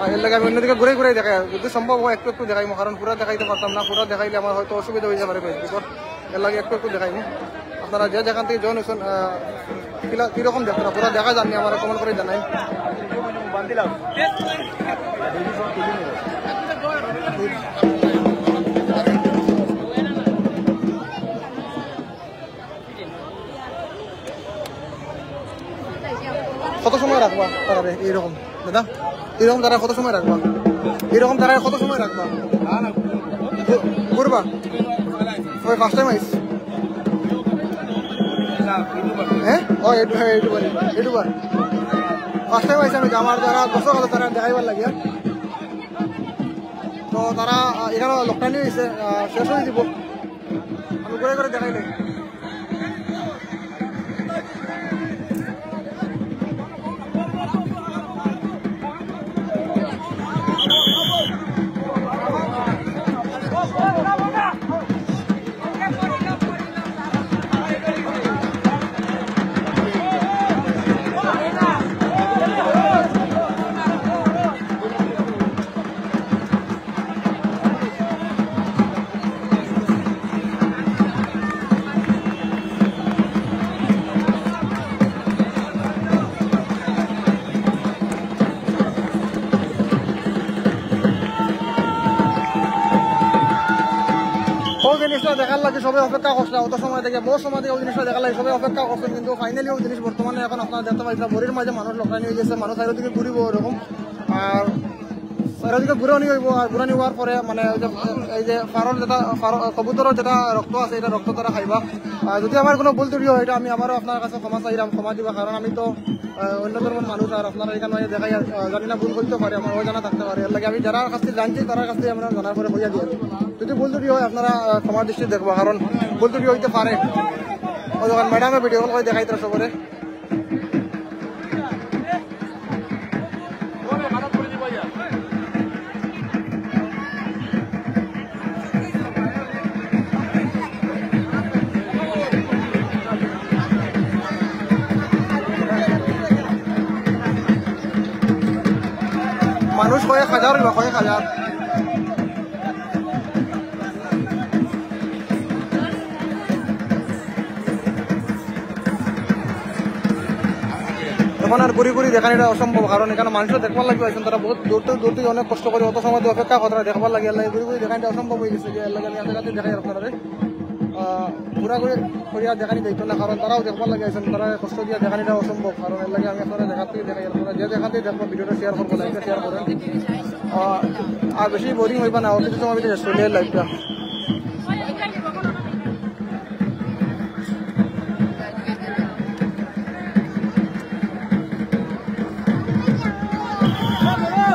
আর এর লাগে আমি অন্যদিকে ঘুরে ঘুরে দেখাই যদি সম্ভব হয় একটু একটু দেখাইমো কারণ পুরা দেখাইতে পারতাম না পুরা দেখাইলে আমার হয়তো অসুবিধা হয়ে যেতে পারে ফেসবুকের এর লাগে একটু একটু দেখাইমো আপনারা যে যেখান থেকে জয়েন হয়েছেন কিরকম দেখেন পুরা দেখা যাননি আমার কমেন্ট করে জানাই কত সময় রাখবা তারা এইরকম দাদা এরকম তারা কত সময় রাখবা এরকম তারা কত সময় রাখবা ঘুরবা ওই ফার্স্ট টাইম আইস হ্যাঁ ও ইউটিউবার ফার্স্ট টাইম আইসি আমি আমার যারা দর্শক আছে তারা দেখাইবার লাগে তো তারা এখানে লোকটানি হয়েছে শেষ হয়ে দিব আমি ঘুরে ঘুরে দেখাই নাই জিনিসটা দেখার লাগে সবাই অপেক্ষা করছে অত সময় থেকে বহু সময় থেকে ওই জিনিসটা দেখার লাগে সবাই অপেক্ষা করছেন কিন্তু ফাইনালি ওই জিনিস বর্তমানে এখন আপনারা দেখতে পাচ্ছেন বড়ির মাঝে মানুষ লোকরানি হয়ে গেছে মানুষ চারিদিকে ঘুরিব ওরকম আর চারিদিকে ঘুরানি হইব আর ঘুরানি হওয়ার পরে মানে এই যে ফারর যেটা কবুতরের যেটা রক্ত আছে এটা রক্ত তারা খাইবা যদি আমার কোনো ভুল ত্রুটি হয় এটা আমি আবারও আপনার কাছে ক্ষমা চাইলাম ক্ষমা দিবা কারণ আমি তো অন্য ধর্মের মানুষ আর আপনারা এখানে দেখাই জানি না ভুল করতে পারে আমার জানা থাকতে পারে এর লাগে আমি যারা কাছ থেকে জানছি তার কাছ থেকে আমরা জানার পরে হইয়া দিই যদি ভুল ত্রুটি হয় আপনারা ক্ষমার দৃষ্টি দেখবো কারণ ভুল ত্রুটি হইতে পারে ওই যখন ম্যাডামে ভিডিও কল করে দেখাই তার সবরে মানুষ কয়েক হাজার বা কয়েক হাজার এখন আর ঘুরি ঘুরি দেখান এটা অসম্ভব কারণ এখানে মানুষও দেখবার লাগবে আছেন তারা বহুত দূর থেকে অনেক কষ্ট করে অত সময় অপেক্ষা কথা দেখবার লাগে ঘুরি ঘুরি দেখান অসম্ভব হয়ে গেছে যে লাগে আমি এলাকাতে দেখাই আপনারা ঘুরাঘুরি করিয়া দেখানি যাইতো না কারণ তারাও দেখবার লাগে আছেন তারা কষ্ট দিয়ে দেখানিটা অসম্ভব কারণ এর লাগে আমি আপনারা দেখার থেকে দেখাই আপনারা যে দেখাতে দেখবো ভিডিওটা শেয়ার করবো লাইভটা শেয়ার করেন আর বেশি বোরিং হইবা না অত সময় চলে লাইভটা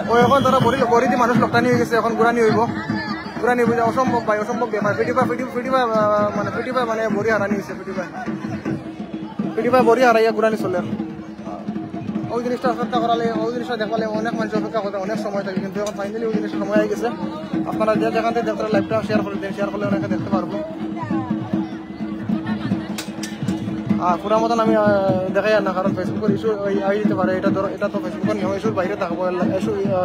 ও এখন তারা বড়ি দিয়ে মানুষ লোকটানি হয়ে গেছে এখন ঘুরানি হইব ঘুরানি হইব অসম্ভব ভাই অসম্ভব ব্যাপার ফিটিপা মানে বড়ি হারানি হয়েছে ফিটিপা বড়ি হারাইয়া ঘুরানি চলে ওই জিনিসটা অপেক্ষা করালে ওই জিনিসটা দেখালে অনেক মানুষ অপেক্ষা করতে অনেক সময় থাকে কিন্তু এখন ফাইনালি ওই জিনিসটা সময় হয়ে গেছে আপনারা যে যেখান থেকে দেখতে লাইভটা শেয়ার করে দেন শেয়ার করলে অনেকে দেখতে পারবো আর পুরা মতন আমি দেখাই না কারণ ফেসবুকের ইস্যু আই দিতে পারে এটা তো ফেসবুকের নিয়ম ইস্যুর বাইরে থাকবো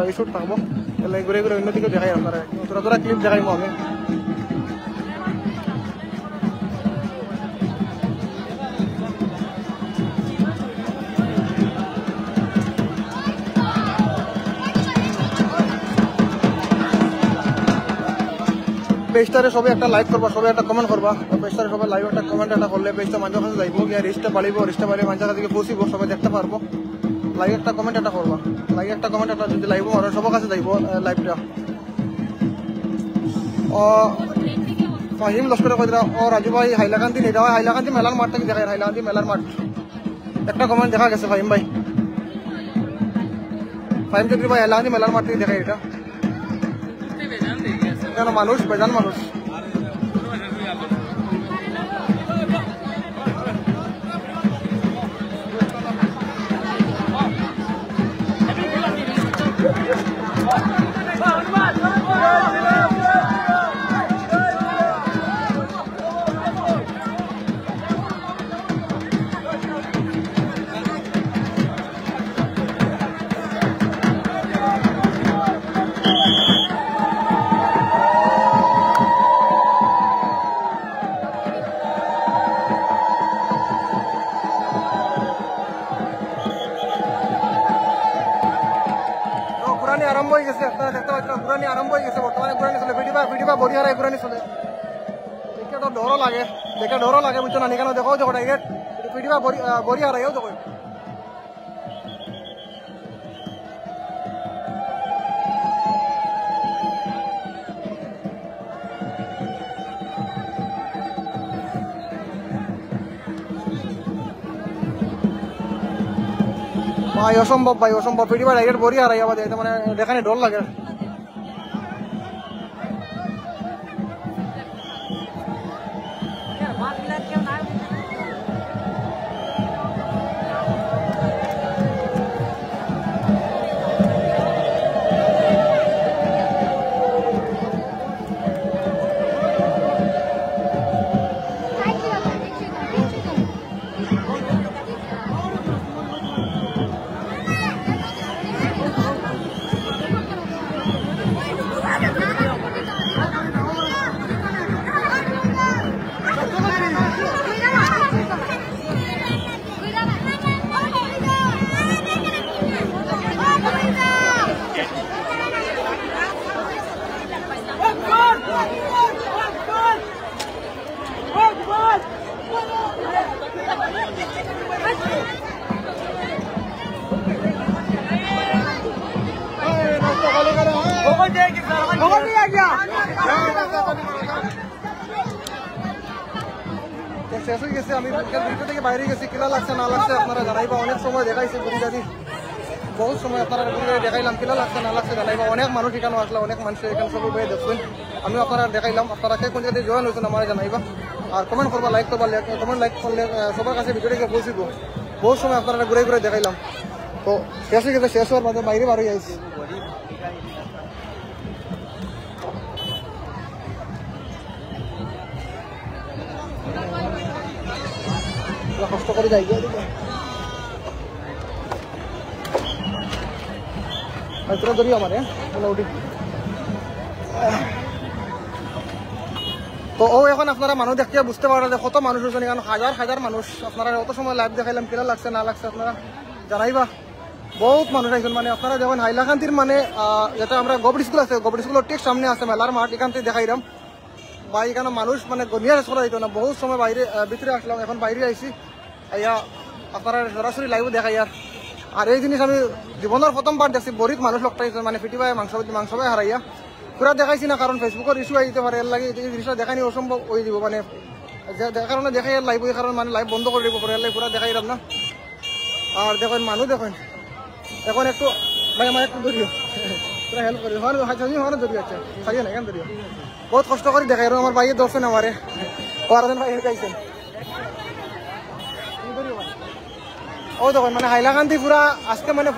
ইস্যুর থাকবো এর ঘুরে ঘুরে অন্যদিকে দেখাই আপনারা তোরা ক্লিপ দেখাইবো আমি পেজটারে সবাই একটা লাইক করবা সবাই একটা কমেন্ট করবা পেজটারে সবাই লাইভ একটা কমেন্ট একটা করলে পেজটা মানুষের কাছে যাইব গিয়ে রিস্টটা বাড়িব মানুষের কাছে পৌঁছিব সবাই দেখতে পারবো লাইক একটা কমেন্ট একটা করবা লাইক একটা কমেন্ট একটা যদি লাইভ আর সবার কাছে যাইব লাইভটা ও ফাহিম লস্করে কইরা ও রাজু ভাই হাইলাকান্দি নেই হয় হাইলাকান্দি মেলার মাঠ থেকে দেখায় হাইলাকান্দি মেলার মাঠ একটা কমেন্ট দেখা গেছে ফাহিম চৌধুরী ভাই হাইলাকান্দি মেলার মাঠ থেকে দেখায় এটা এখানে মানুষ বেজান মানুষ Vamos! আরম্ভ হয়ে গেছে, আপনারা দেখতে পাচ্ছেন ঘুরানি আরম্ভ হয়ে গেছে, বর্তমানে ঘুরানি চলে, ভিডিবা বড়ি হারাই ঘুরানি চলে। দেখে তো ডরও লাগে, বুঝছো না, কেন দেখো দেখো ডাইরেক্ট ভিডিবা বড়ি হারাইও দেখো। ভাই অসম্ভব, ভিডিবা ডাইরেক্ট বড়ি হারাই আমাদের, মানে দেখানি ডর লাগে। শেষ হয়ে গেছে, আমি ভিডিও থেকে বাইরে গেছি, কিলা লাগছে না লাগছে আপনারা জানাইবা। অনেক সময় দেখাইছে বুড়ি গাড়ি, বহুত সময় আপনারা বুড়ি গাড়ি দেখাইলাম, কিলা লাগছে না লাগছে জানাইবা। অনেক মানুষ এখানে আসলে, অনেক মানুষ এখানে সব বয়ে দেখছেন, আমি আপনারা দেখাইলাম। আপনারা কে কোন জায়গায় জয়েন হয়েছেন আমার জানাইবা, আর কমেন্ট করবা, লাইক করবা। কমেন্ট লাইক করলে সবার কাছে ভিডিওটাকে পৌঁছিব। বহুত সময় আপনারা ঘুরে ঘুরে দেখাইলাম। তো শেষ হয়ে গেছে, শেষ হওয়ার মাঝে বাইরে বার হয়ে আইছি। কষ্ট করে যাই তোরা ধরি আমার মোটামুটি। তো ও এখন আপনারা মানুষ দেখতে বুঝতে পারেন যে কত মানুষ হয়েছেন, কারণ হাজার হাজার মানুষ। আপনারা অত সময় লাইভ দেখাইলাম, কিরা লাগছে না লাগছে আপনারা জানাইবা। বহুত মানুষ আইছেন, মানে আপনারা যখন হাইলাকান্দির মানে যেটা আমরা গভর্নমেন্ট স্কুল আছে, গভর্নমেন্ট স্কুলের ঠিক সামনে আছে মেলার মাঠ, এখান থেকে দেখাইলাম। বা এখানে মানুষ মানে গনিয়া শেষ করা যেত না, বহুত সময় বাইরে ভিতরে আসলাম, এখন বাইরে আইসি আইয়া আপনারা সরাসরি লাইভ দেখাই। আর এই জিনিস আমি জীবনের প্রথমবার দেখছি, বড়িত মানুষ লকটাইছে, মানে ফিটিবাই মাংস বাই হারাইয়া পুরা দেখাইছি না, কারণ ফেসবুকের ইস্যু আইতে পারে, এর লাগে এই জিনিসটা দেখানি অসম্ভব হয়ে দিব। মানে যে কারণে দেখাই লাইভ, ওই কারণে মানে লাইভ বন্ধ করে দিব পরে, পুরা দেখাইলাম না। আর দেখেন মানুষ দেখেন, এখন একটু ভাই আমার একটু ধরিও, পুরা হেল্প করি, হওয়ার ধরি আছে সারিয়ে না কেন ধরিও, বহুত কষ্ট করে দেখাই। আমার ভাইয়ের দর্শন আমারে ওরাজন ভাই গাইছেন। ও দেখুন মানে হাইলাকান্দি পুরা আজকে মানে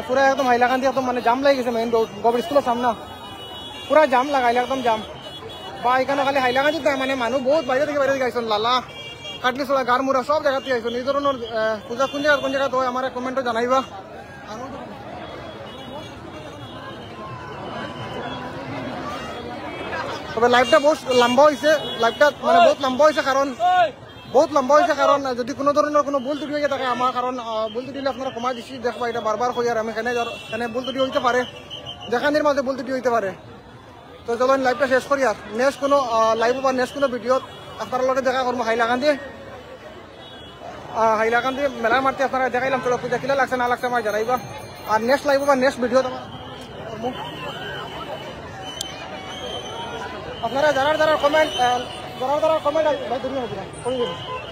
পুরা একদম হাইলাকান্দি একদম মানে জাম লাগে গেছে, মেইন রোড গভর্নমেন্ট স্কুলের সামনে পুরা জাম লাগাইলে একদম জাম। বা এখানে খালি হাইলাকান্দি মানে মানুষ বহুত বাইরে থেকে গাইছেন, লালা কাটলি চলা গারমুড়া সব জায়গাতে গাইছেন। এই ধরনের পূজা কোন জায়গাতে হয় আমার কমেন্টে জানাইবা। তবে লাইভটা বহুত লম্বা হয়েছে, লাইভটা মানে বহুত লম্বা হয়েছে কারণ যদি কোনো ধরনের কোনো ভুল ত্রুটি হয়ে থাকে আমার, কারণ ভুল ত্রুটি হলে আপনারা কমাই দিচ্ছি দেখবা, এটা বারবার হই। আর আমি এখানে ভুল ত্রুটি হইতে পারে, দেখানির মাঝে ভুল ত্রুটি হইতে পারে। তো চলো লাইভটা শেষ করি, আর নেক্সট কোনো লাইভ বা নেক্সট কোনো ভিডিওত আপনার লগে দেখা করবো হাইলাকান্দি মেলার মাঠে আপনারা দেখাইলাম। চলো পূজা কিলা লাগছে না লাগছে আমার জানাইবা। আর নেক্সট লাইভ বা নেক্সট ভিডিওত আপনারা যারা কমেন্ট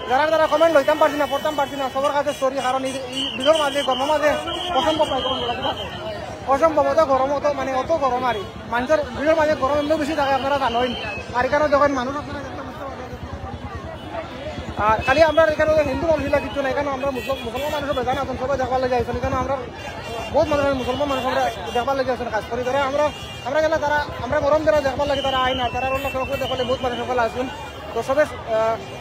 যারা কমেন্ট লইতাম পারছি না, পড়তাম পারছি না, সবার কাছে সরি, কারণ এই ভিডিওর মাঝে গরমের মাঝে অসম্ভব অত গরম, মানে অত গরম। আর মানুষের ভিডিওর মাঝে গরম এমনিও বেশি থাকে, আপনারা জানেন। আর এখানে যখন মানুষ আপনারা আর খালি আমরা এখানে হিন্দু মানুষ কিছু না, এখানে আমরা মুসলমান মানুষও বেজান আছেন, সবাই দেখবার লেগে আছেন। এখানে আমরা বহুত মানুষ মুসলমান মানুষ আমরা দেখবার লেগে আছেন কাজ করি। তারা আমরা গেলে তারা আমরা গরম যারা দেখবার লাগে তারা আইন, আর তারা অন্য সড়ক দেখলে বহুত মানুষ সকলে আসুন। তো সবে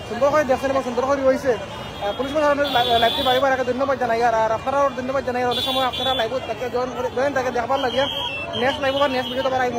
সুন্দর করে দেখছেন এবং সুন্দর করে হয়েছে। পুলিশ প্রশাসনের লাইভটি বাড়ি বাড়ি ধন্যবাদ জানাই। আর আপনারাও ধন্যবাদ জানাই, অনেক সময় আপনারা লাইভ তাকে জয়েন তাকে দেখবার লাগিয়া নেক্সট লাইভ বা নেক্সট ভিডিও তো আইব।